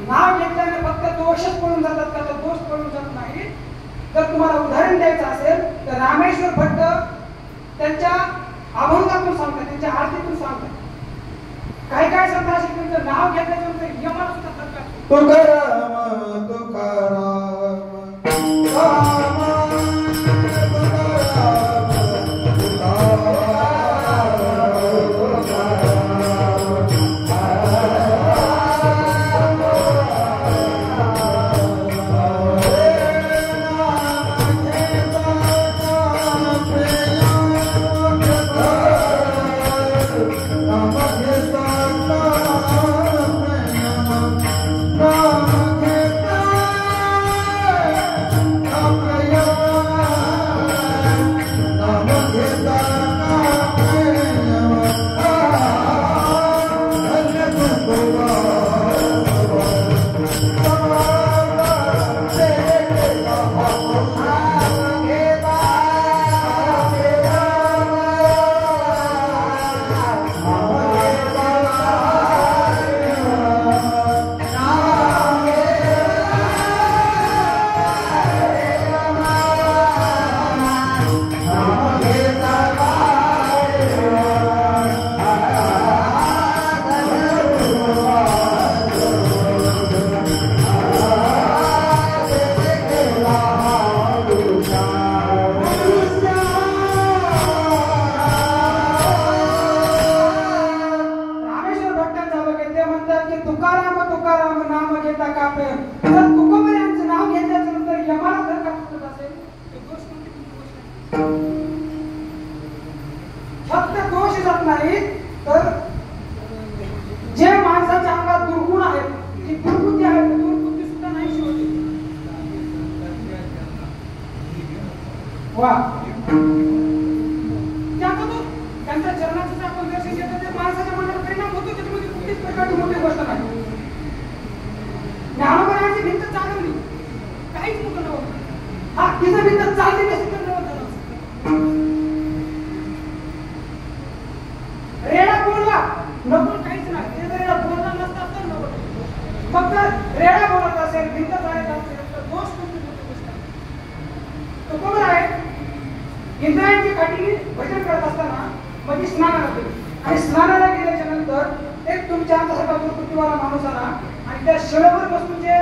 नाव घेतल्याने फक्त दोषच पळून जातात का? तर दोष पळून जात नाही. जर तुम्हाला उदाहरण द्यायचं असेल तर रामेश्वर भट्ट त्यांच्या अभंगातून सांगतात, त्यांच्या आरतीतून सांगतात. काही काय संत असे त्यांचं नाव घेतल्यानंतर यमाला सुद्धा धक्का. तुकाराम तुकाराम राम फक्त दोष जात नाही तर जे माणसाच्या अंगात दुर्गुण आहेत, जी दुर्बुद्धी आहे, दुर्बुद्धी सुद्धा नाहीशी होते. वा त्यांच्या चरणाचं आपण दर्शन घेतो ते माणसाच्या मनाला परिणाम होतो. त्याच्यामध्ये कुठलीच प्रकारची मोठी गोष्ट नाही. ज्ञानोबराची भिंत चालवली, काहीच मोठं नव्हतं. हा तिचं भिंत चालली नसती तर नव्हतं. रेडा बोलला नको काहीच नाही. ते जर रेडा बोलला नसता तर नको. फक्त रेडा बोलत असेल, भिंत चालत असेल तर दोष कोणती मोठी गोष्ट आहे. तो कोण आहे? इंद्रायणची काठी भजन करत असताना मध्ये स्नानाला गेले आणि स्नानाला गेल्याच्या नंतर एक तुमच्या अंतसारखा दुर्कृतीवाला माणूस आला आणि त्या शिळेवर बसून जे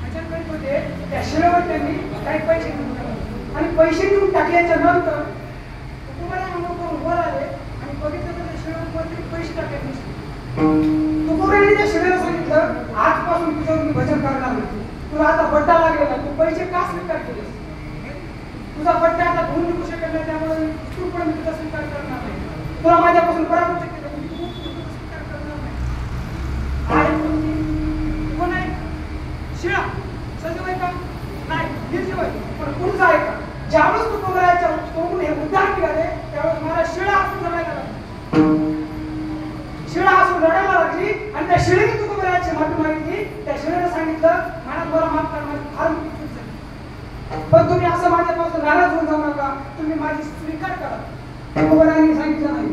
भजन करीत होते त्या शिळेवर त्यांनी काही पैसे देऊन टाकले आणि पैसे देऊन टाकल्याच्या नंतर तुम्हाला करून वर आले आणि बघितलं तर त्या शिळेवर पैसे टाकले नसते. तुकोबाराने त्या शिळेला सांगितलं आजपासून तुझ्यावर मी भजन करणार नाही. तुला आता बड्डा लागलेला, तू पैसे का स्वीकार केलेस? तुझा बड्डा आता धुवून निघू शकत नाही, त्यामुळे तू पण मी तुझा स्वीकार करणार नाही. तुला माझ्यापासून परामर्श केलं तू स्वीकार करणार नाही. आहे कोणती? कोण आहे? शिळा सजीव आहे का? नाही, निर्जीव आहे. पण पुढचा आहे का? ज्यावेळेस तू तुकोबाराच्या तोंडून हे उद्धार निघाले त्यावेळेस मला शिळा असून रडायला लागली. शिळा असून रडायला लागली आणि त्या शिळेने तुकोबाराची माफी मागितली. त्या शिळेने सांगितलं मला मला माफ करा, माझी फार मोठी चूक झाली. पण तुम्ही असं माझ्यापासून नाराज होऊन जाऊ नका, तुम्ही माझी स्वीकार करा. तुकोबाराने सांगितलं नाही.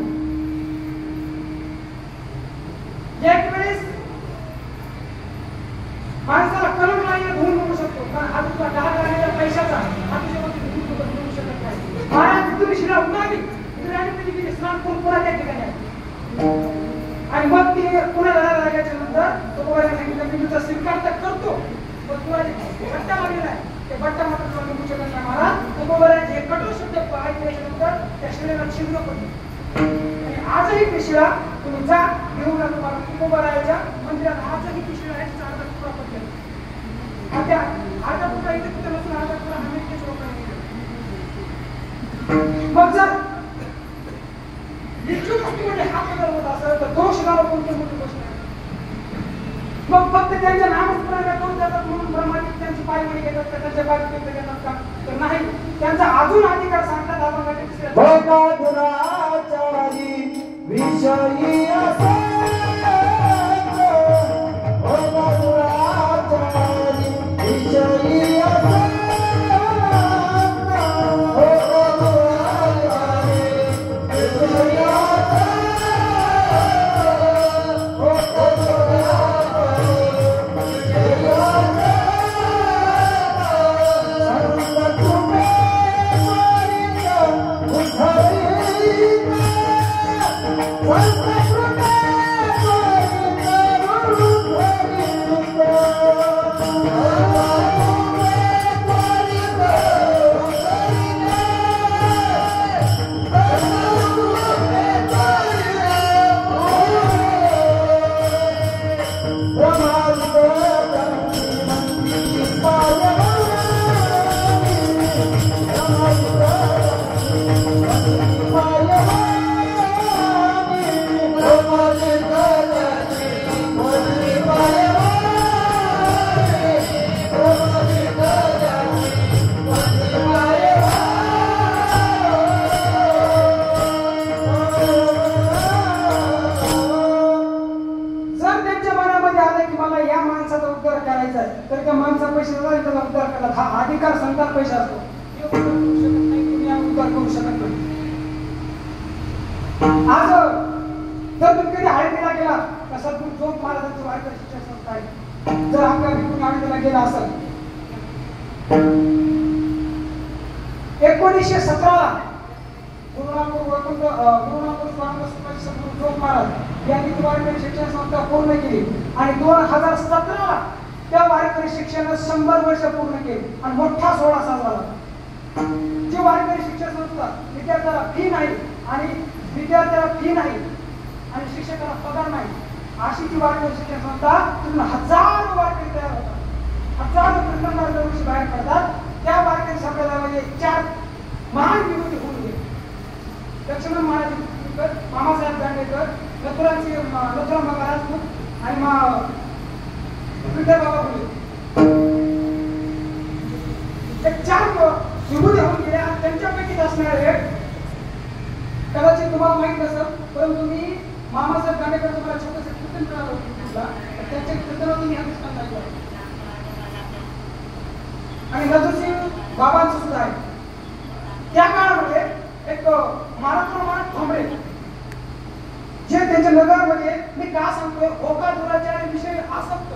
एक वेळेस माणसाला कलम नाही धुवून निघू शकतो, पण हा तुझा डाग आलेला पैशाचा हा तुझ्यामध्ये धुवून निघू शकत नाही. महाराज तुम्ही शिळा उडाली आणि तिने स्नान करून पुन्हा त्या ठिकाणी आणि मग ती पुन्हा लढायला लागल्याच्या नंतर तुकोबाराने सांगितलं मी तुझा स्वीकार तर करतो, पण तुला जे बट्टा लागलेला आहे ते बट्टा मात्र तुला निघू शकत नाही. महाराज तुकोबाराचे हे कठोर शब्द ऐकल्याच्या नंतर त्या शिळेला छिद्र पडले आणि आजही ती शिळा तुम्ही जा घेऊन तुम्हाला तुकोबाराच्या मंदिरात आजही ती शिळा आहे, तिचा अर्धा तुकडा पडलेला. त्या अर्धा तुकडा इथे कुठे नसून अर्धा तुकडा अमेरिकेच्या लोकांनी दिला. मग जर इच्छुक वस्तूमध्ये हा बदल होत असेल तर दोष लावा कोणती मोठी गोष्ट नाही. मग फक्त त्यांच्या नामस्मरणाला करून जातात म्हणून ब्रह्माजी त्यांची पायवडी घेतात का, त्यांच्या पायवडी घेतात का? तर नाही, त्यांचा अजून अधिकार सांगतात. आपण विषयी करायचा आहे तर त्या माणसा पैसे त्याला उद्धार करतात. हा अधिकार संतान पैसे असतो. उद्धार करू शकत नाही. आज जर तुम्ही कधी हळदीला गेला तर सद्गुरू जोग महाराजांचं वारकरी शिक्षण संस्था आहे. जर आपल्या विकून हळदीला गेला असेल 1917 गुरुनानक स्वामी सद्गुरू जोग महाराज यांनी वारकरी शिक्षण संस्था पूर्ण केली आणि 2017 त्या वारकरी शिक्षणात 100 वर्ष पूर्ण केली आणि मोठा सोहळा साजरा झाला. जी वारकरी शिक्षण संस्था विद्यार्थ्याला फी नाही आणि शिक्षकाला पगार नाही अशी ती वारकरी शिक्षण संस्था तिथून हजारो वारकरी तयार होतात. हजारो कीर्तनकार दरवर्षी बाहेर पडतात. त्या वारकरी संप्रदायामध्ये 4 महान विभूती होऊन गेले. लक्ष्मण महाराज, मामासाहेब दांडेकर, नथुराम बाबा राजपूत आणि विठ्ठल बाबा फुले. 4 विभूती होऊन गेल्या. त्यांच्यापैकीच असणारे कदाचित तुम्हाला माहित नसेल परंतु मी मामासाहेब दांडेकर तुम्हाला छोटंसं कीर्तन कळालं त्यांच्या कीर्तनातून मी हा दृष्टांत ऐकला आणि नजरसिंग बाबांचं सुद्धा आहे. त्या काळामध्ये एक महाराज ठोंबरे जे त्यांच्या नगरमध्ये मी का सांगतोय होका दुराचार विषय आसक्त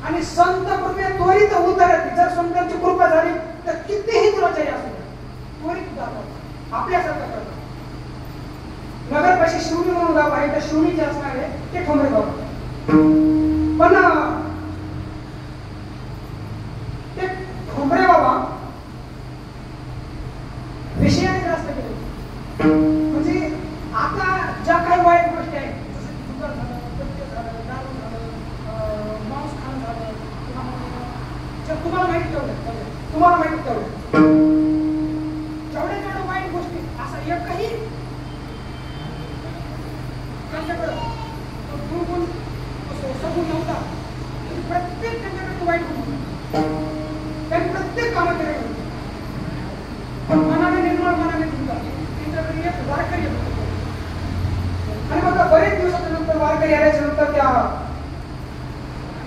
आणि संत कृपे त्वरित उद्धारते. जर संतांची कृपा झाली तर कितीही दुराचारी असू त्वरित उद्धार आपल्यासारखं करतात. नगरपाशी शिवणी म्हणून गाव आहे. त्या शिवणीचे असणारे ते ठोंबरे बाबा. पण ते ठोंबरे बाबा विषयाने जास्त केले. म्हणजे आता ज्या काही वाईट गोष्टी आहेत जसं की जुगार झालं, मद्य झालं, दारू झालं, मांस खाणं झालं, तुम्हाला माहिती तेवढं जेवढ्या वाईट गोष्टी असा एकही त्यांच्याकडे गुण सगुण नव्हता. प्रत्येक त्यांच्याकडे वाईट गुण त्यांनी प्रत्येक कामं केले होते. पण मनाने निर्मळ मनाने तुमचा त्यांच्याकडे एक वारकरी येतो आणि मग बरेच दिवसाच्या नंतर वारकरी आल्याच्या नंतर त्या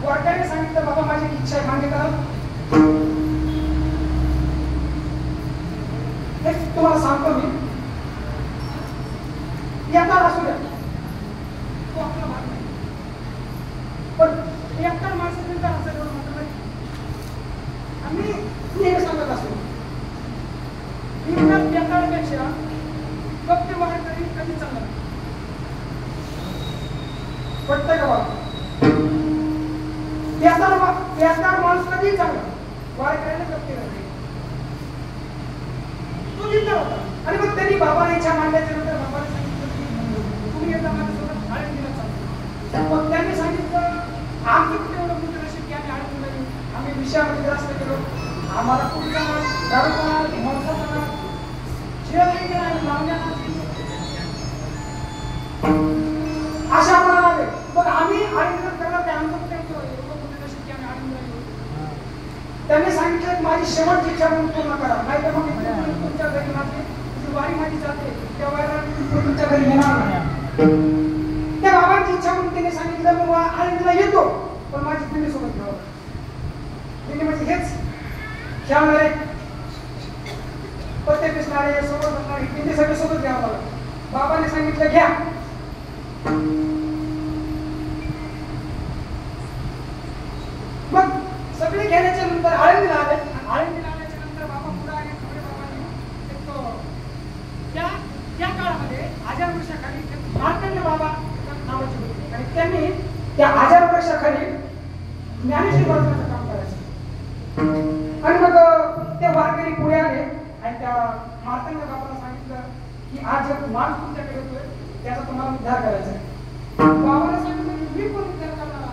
वारकऱ्याने सांगितलं बाबा माझी इच्छा आहे मान्य करा. तुम्हाला सांगतो मी येतात असू द्या तो आपला भाग नाही पण एकटा माणसाने तर असं एवढं म्हटलं नाही. आम्ही नेहमी सांगत असतो इतर बेकाळपेक्षा गप्पे वारकरी कधी चांगला पटतंय का बाबा. बेकार माणूस कधी चांगला वारकऱ्याला गप्पे राहते तो जिंदा होता. आणि मग त्यांनी बाबाने इच्छा मांडल्याच्या नंतर बाबाने सांगितलं तुम्ही एकदा माझ्यासोबत आळंदीला चालतो. मग त्यांनी सांगितलं आमचं कुठे एवढं मोठं नशीब की आम्ही आळंदीला गेलो. आम्ही विषयामध्ये ग्रस्त गेलो. आम्हाला कुठचा दारूपणा मोठा जे नाही केलं आम्ही लावण्याला अशा आम्हाला आले. मग आम्ही आळंदीला करणार ते आमचं कुठे एवढं मोठं नशीब की आम्ही आळंदीला गेलो. त्यांनी सांगितलं माझी शेवटची इच्छा म्हणून पूर्ण करा नाही तर मग तुमच्या घरी माझी वारी माझी जाते त्या वारीला तुमच्या घरी येणार नाही. त्या बाबांची इच्छा म्हणून त्यांनी सांगितलं मग आळंदीला येतो पण माझी पिंडी सोबत घ्यावं. पिंडी म्हणजे हेच खेळणारे पत्ते पिसणारे सोबत बसणारे पिंडी सगळे सोबत घ्यावं लागलं. बाबांनी सांगितलं घ्या. मग सगळे घेण्याच्या नंतर आळंदीला आले. आळंदीला आल्याच्या नंतर बाबा पुढे आले. पुढे बाबांनी त्या काळामध्ये 1000 वर्षाखाली मार्तंड बाबा नावाचे होते आणि त्यांनी त्या 1000 वर्षाखाली ज्ञानेश्वरी वाचनाचं काम करायचं. आणि मग ते वारकरी पुढे आले आणि त्या मार्तंड बाबाला सांगितलं की आज एक माणूस तुमच्याकडे येतोय त्याचा तुम्हाला उद्धार करायचा आहे. बाबाला सांगितलं की मी पण उद्धार करणार.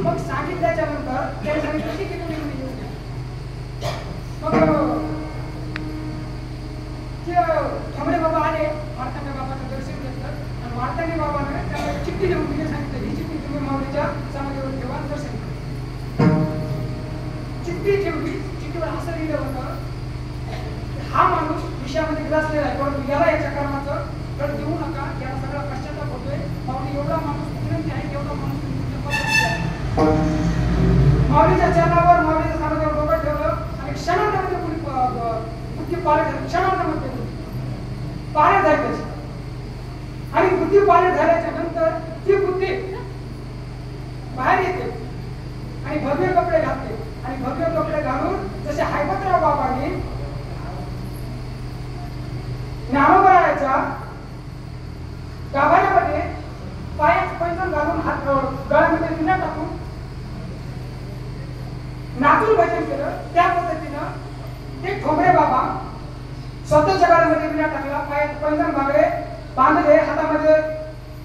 मग सांगितल्याच्या नंतर त्याने सांगितलं की तुम्ही येऊ द्या. मग ठोंबरे बाबा आले. मार्तंड बाबाचं दर्शन घेतलं आणि मार्तंड बाबाने त्याला चिठ्ठी देऊन दिली. सांगितलं ही चिठ्ठी तुम्ही माऊलीच्या समाधीवर ठेवा दर्शन घ्या. चिठ्ठी ठेवली. चिठ्ठीवर असं लिहिलं होतं हा माणूस विषयामध्ये ग्रासलेला आहे परंतु याला याच्या कर्माचं तर देऊ नका. याला सगळा पश्चाताप होतोय. माऊली एवढा माणूस विनंती आहे एवढा माणूस तुमच्या माऊलीच्या चरणावर माऊलीच्या सामने डोकं ठेवलं आणि क्षणार्धामध्ये बुद्धी पालट झाली. क्षणार्धामध्ये पालट झाली त्याची. आणि बुद्धी पालट झाल्याच्या नंतर ती बुद्धी बाहेर येते आणि भव्य कपडे घालते. आणि भव्य कपडे घालून जसे हैबतराव बाबांनी ज्ञानोबरायाच्या गाभाऱ्यामध्ये पायात पैंजण घालून हात गळ्यामध्ये विना टाकून नाचून भजन केलं, त्या पद्धतीनं ते ठोंबरे बाबा स्वतःच्या गळ्यामध्ये विना टाकला, पायात पैंजण बांधले, हातामध्ये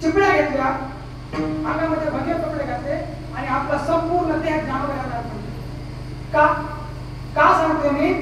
चिपळ्या घेतल्या, अंगामध्ये भव्य कपडे घातले आणि आपला संपूर्ण देह ज्ञानोबरायाला अर्पण केला. का सांगते मी?